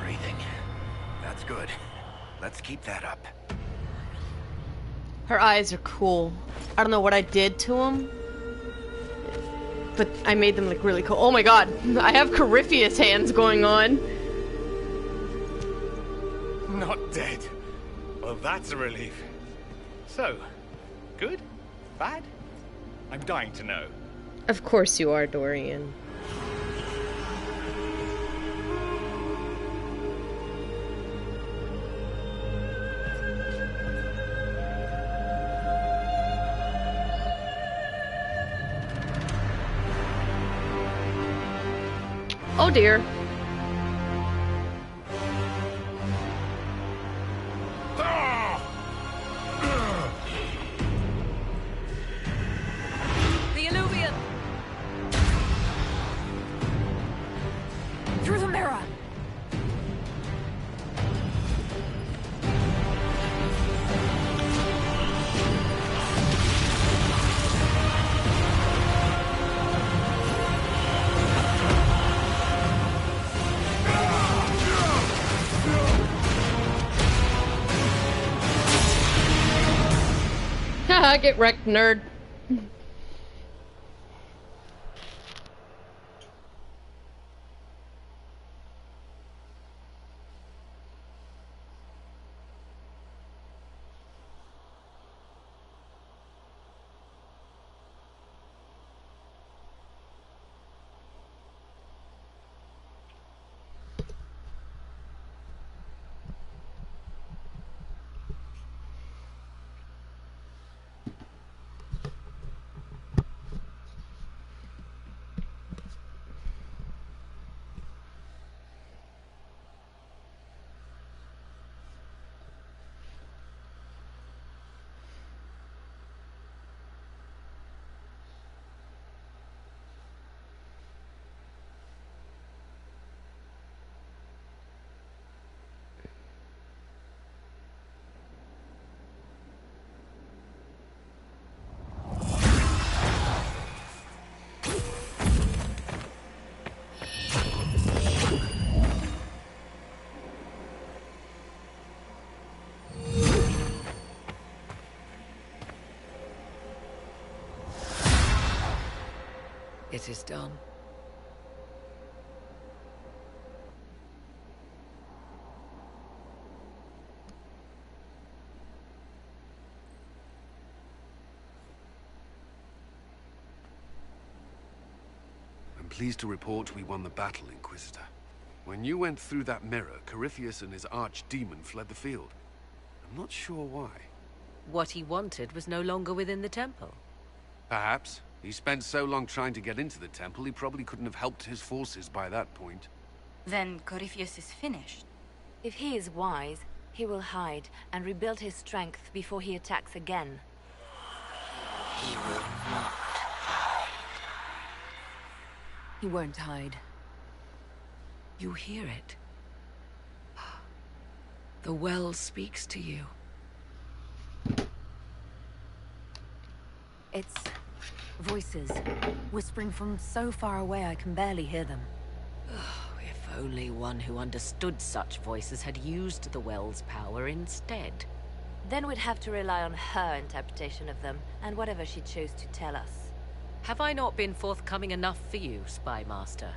Breathing. That's good. Let's keep that up. Her eyes are cool. I don't know what I did to them. but I made them, like, really cool. Oh my god, I have Corypheus hands going on. Not dead. Well, that's a relief. So, good? Bad? I'm dying to know. Of course you are, Dorian. Oh dear. The Illuvian! Through the mirror! Haha, get wrecked, nerd. It is done. I'm pleased to report we won the battle, Inquisitor. When you went through that mirror, Corypheus and his archdemon fled the field. I'm not sure why. What he wanted was no longer within the temple. Perhaps. He spent so long trying to get into the temple, he probably couldn't have helped his forces by that point. Then Corypheus is finished. If he is wise, he will hide and rebuild his strength before he attacks again. He will not hide. He won't hide. You hear it. The well speaks to you. It's voices, whispering from so far away I can barely hear them. If only one who understood such voices had used the well's power instead. Then we'd have to rely on her interpretation of them, and whatever she chose to tell us. Have I not been forthcoming enough for you, Spy Master?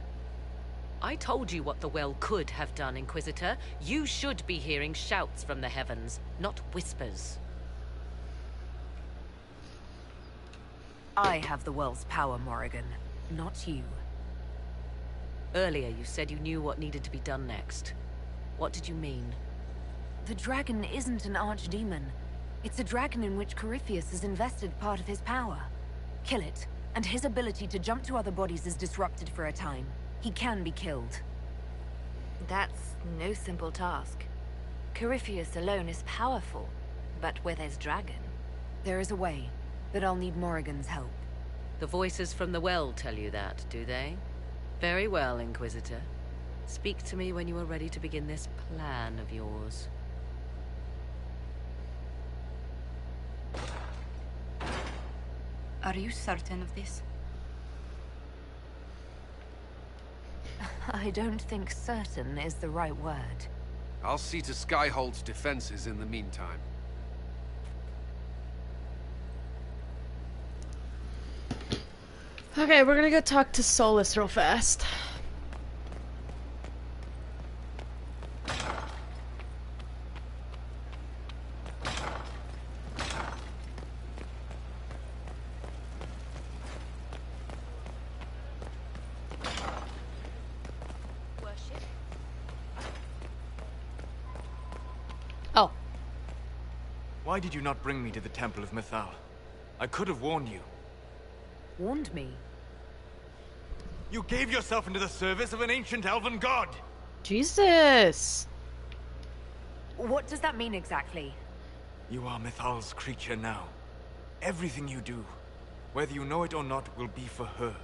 I told you what the well could have done, Inquisitor. You should be hearing shouts from the heavens, not whispers. I have the well's power, Morrigan, not you. Earlier you said you knew what needed to be done next. What did you mean? The dragon isn't an archdemon. It's a dragon in which Corypheus has invested part of his power. Kill it, and his ability to jump to other bodies is disrupted for a time. He can be killed. That's no simple task. Corypheus alone is powerful, but where there's dragon... There is a way, but I'll need Morrigan's help. The voices from the well tell you that, do they? Very well, Inquisitor. Speak to me when you are ready to begin this plan of yours. Are you certain of this? I don't think certain is the right word. I'll see to Skyhold's defenses in the meantime. Okay, we're gonna go talk to Solus real fast. Oh. Why did you not bring me to the Temple of Mythal? I could have warned you. Warned me? You gave yourself into the service of an ancient elven god! Jesus! What does that mean exactly? You are Mythal's creature now. Everything you do, whether you know it or not, will be for her.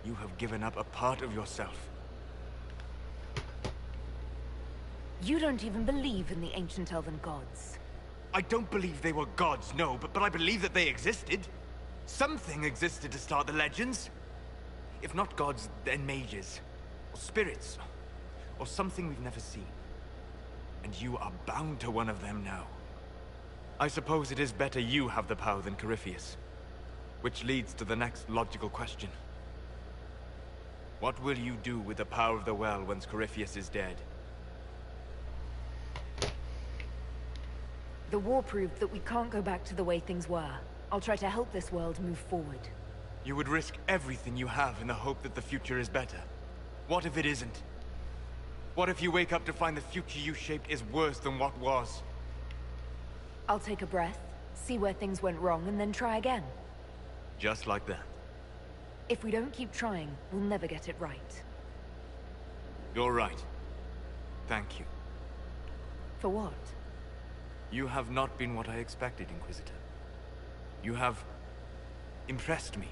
You have given up a part of yourself. You don't even believe in the ancient elven gods. I don't believe they were gods, no, but I believe that they existed. Something existed to start the legends. If not gods, then mages. Or spirits. Or something we've never seen. And you are bound to one of them now. I suppose it is better you have the power than Corypheus. Which leads to the next logical question. What will you do with the power of the well once Corypheus is dead? The war proved that we can't go back to the way things were. I'll try to help this world move forward. You would risk everything you have in the hope that the future is better. What if it isn't? What if you wake up to find the future you shaped is worse than what was? I'll take a breath, see where things went wrong, and then try again. Just like that. If we don't keep trying, we'll never get it right. You're right. Thank you. For what? You have not been what I expected, Inquisitor. You have impressed me.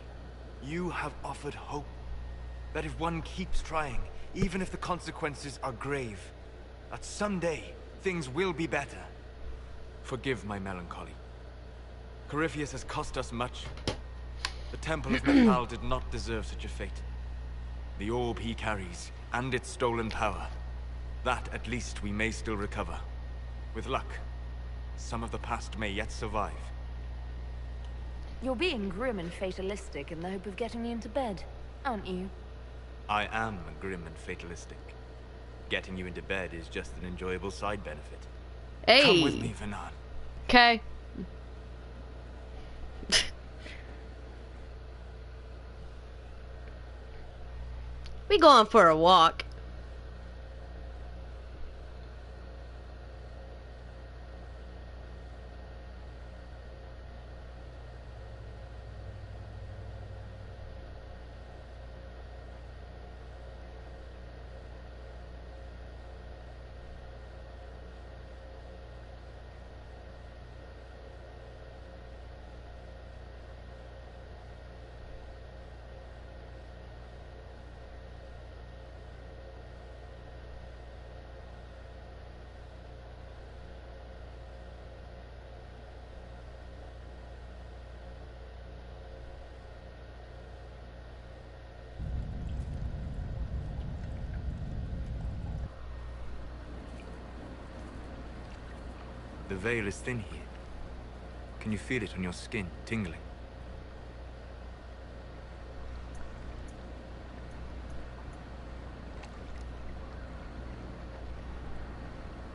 You have offered hope. That if one keeps trying, even if the consequences are grave, that someday things will be better. Forgive my melancholy. Corypheus has cost us much. The Temple of Mythal did not deserve such a fate. The orb he carries, and its stolen power, that at least we may still recover. With luck, some of the past may yet survive. You're being grim and fatalistic in the hope of getting me into bed, aren't you? I am grim and fatalistic. Getting you into bed is just an enjoyable side benefit. Hey! Come with me, Vernon. Okay. We going for a walk. The veil is thin here. Can you feel it on your skin, tingling?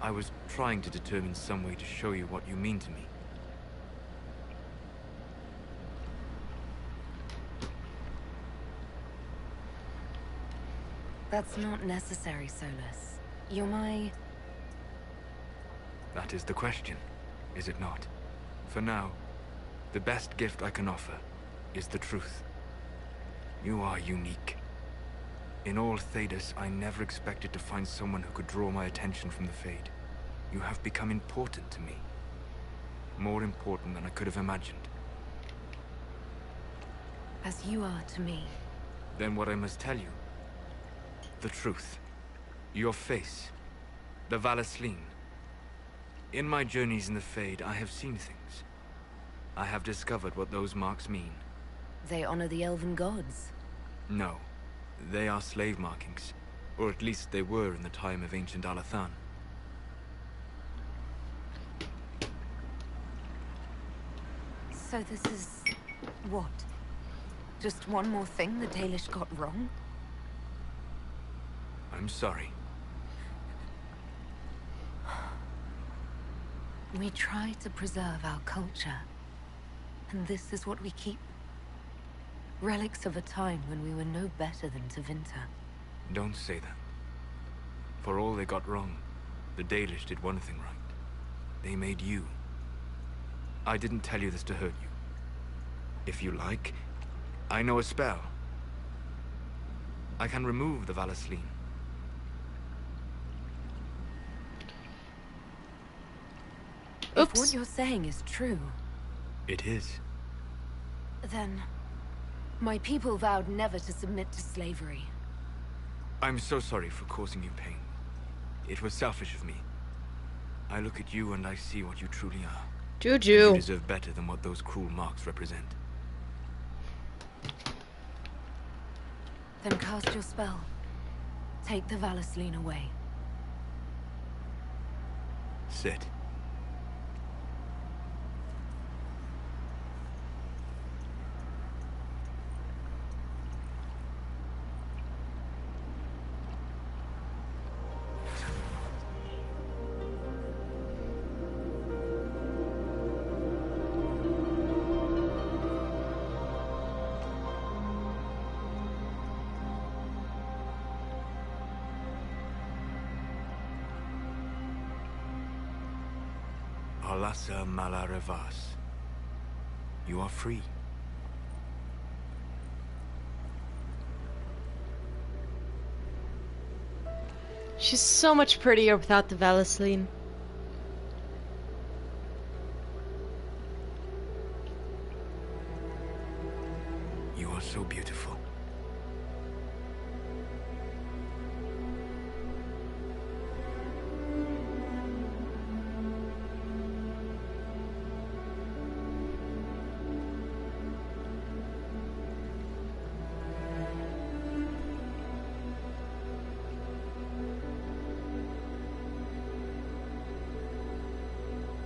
I was trying to determine some way to show you what you mean to me. That's not necessary, Solus. You're my... That is the question, is it not? For now, the best gift I can offer is the truth. You are unique. In all Thedas, I never expected to find someone who could draw my attention from the Fade. You have become important to me. More important than I could have imagined. As you are to me. Then what I must tell you. The truth. Your face. The Valasleen. In my journeys in the Fade, I have seen things. I have discovered what those marks mean. They honor the elven gods. No. They are slave markings. Or at least they were in the time of ancient Alathan. So this is... what? Just one more thing the Dalish got wrong? I'm sorry. We try to preserve our culture. And this is what we keep? Relics of a time when we were no better than Tevinter. Don't say that. For all they got wrong, the Dalish did one thing right. They made you. I didn't tell you this to hurt you. If you like, I know a spell. I can remove the Valasleen. If what you're saying is true... It is. Then... my people vowed never to submit to slavery. I'm so sorry for causing you pain. It was selfish of me. I look at you and I see what you truly are. Juju. You deserve better than what those cruel marks represent. Then cast your spell. Take the Valasleen away. Sit. Alasa Malarevas. You are free. She's so much prettier without the Valasleen. You are so beautiful.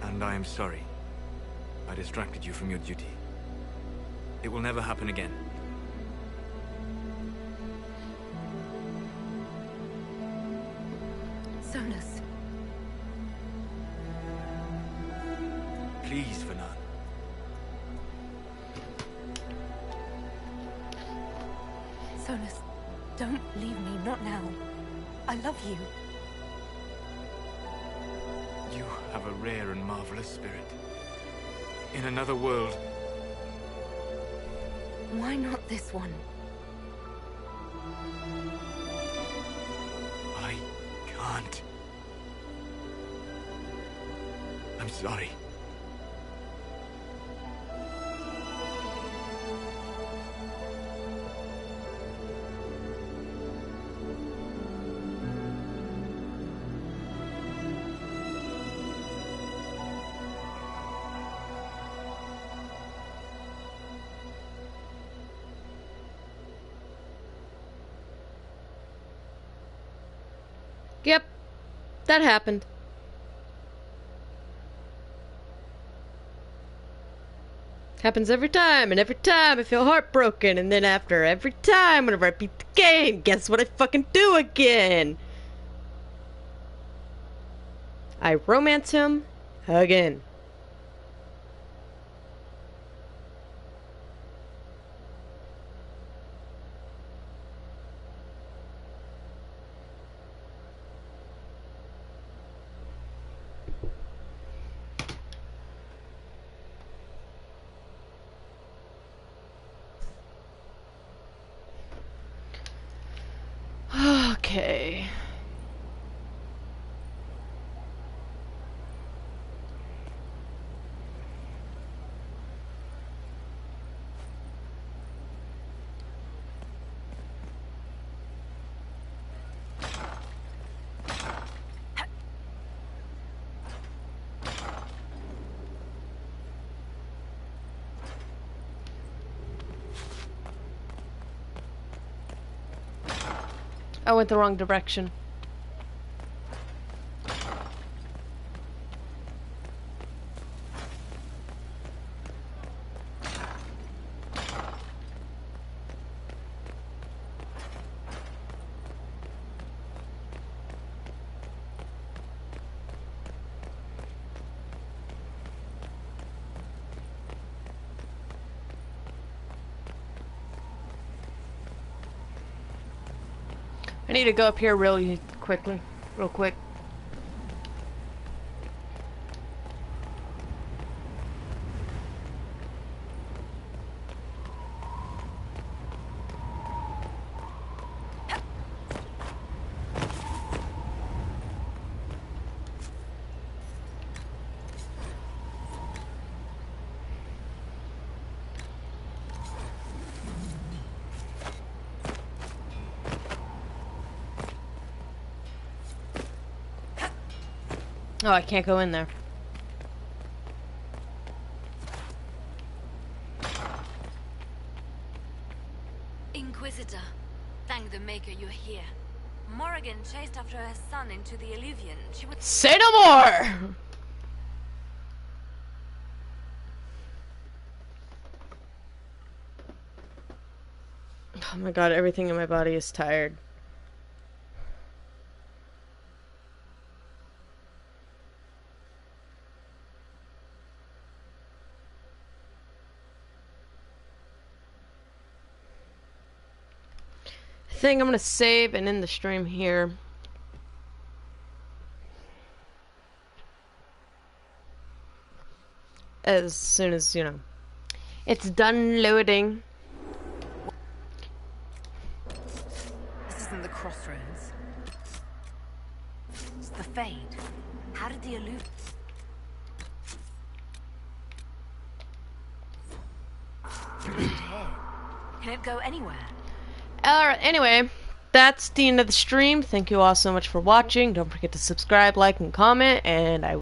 And I am sorry. I distracted you from your duty. It will never happen again. Sonus. Please, Fernand. Sonus, don't leave me, not now. I love you. You have a rare and marvelous spirit. In another world. Why not this one? I can't. I'm sorry. Yep, that happened. Happens every time, and every time I feel heartbroken, and then after every time, whenever I beat the game, guess what I fucking do again? I romance him again. Okay. I went the wrong direction. I need to go up here real quick. Oh, I can't go in there. Inquisitor, thank the Maker you're here. Morrigan chased after her son into the Illuvian. She would say no more! Oh my god, everything in my body is tired. I think I'm gonna save and end the stream here. As soon as, you know, it's done loading. This isn't the crossroads. It's the Fade. How did the illusion... Can it go anywhere? Alright, anyway, that's the end of the stream. Thank you all so much for watching. Don't forget to subscribe, like, and comment, and I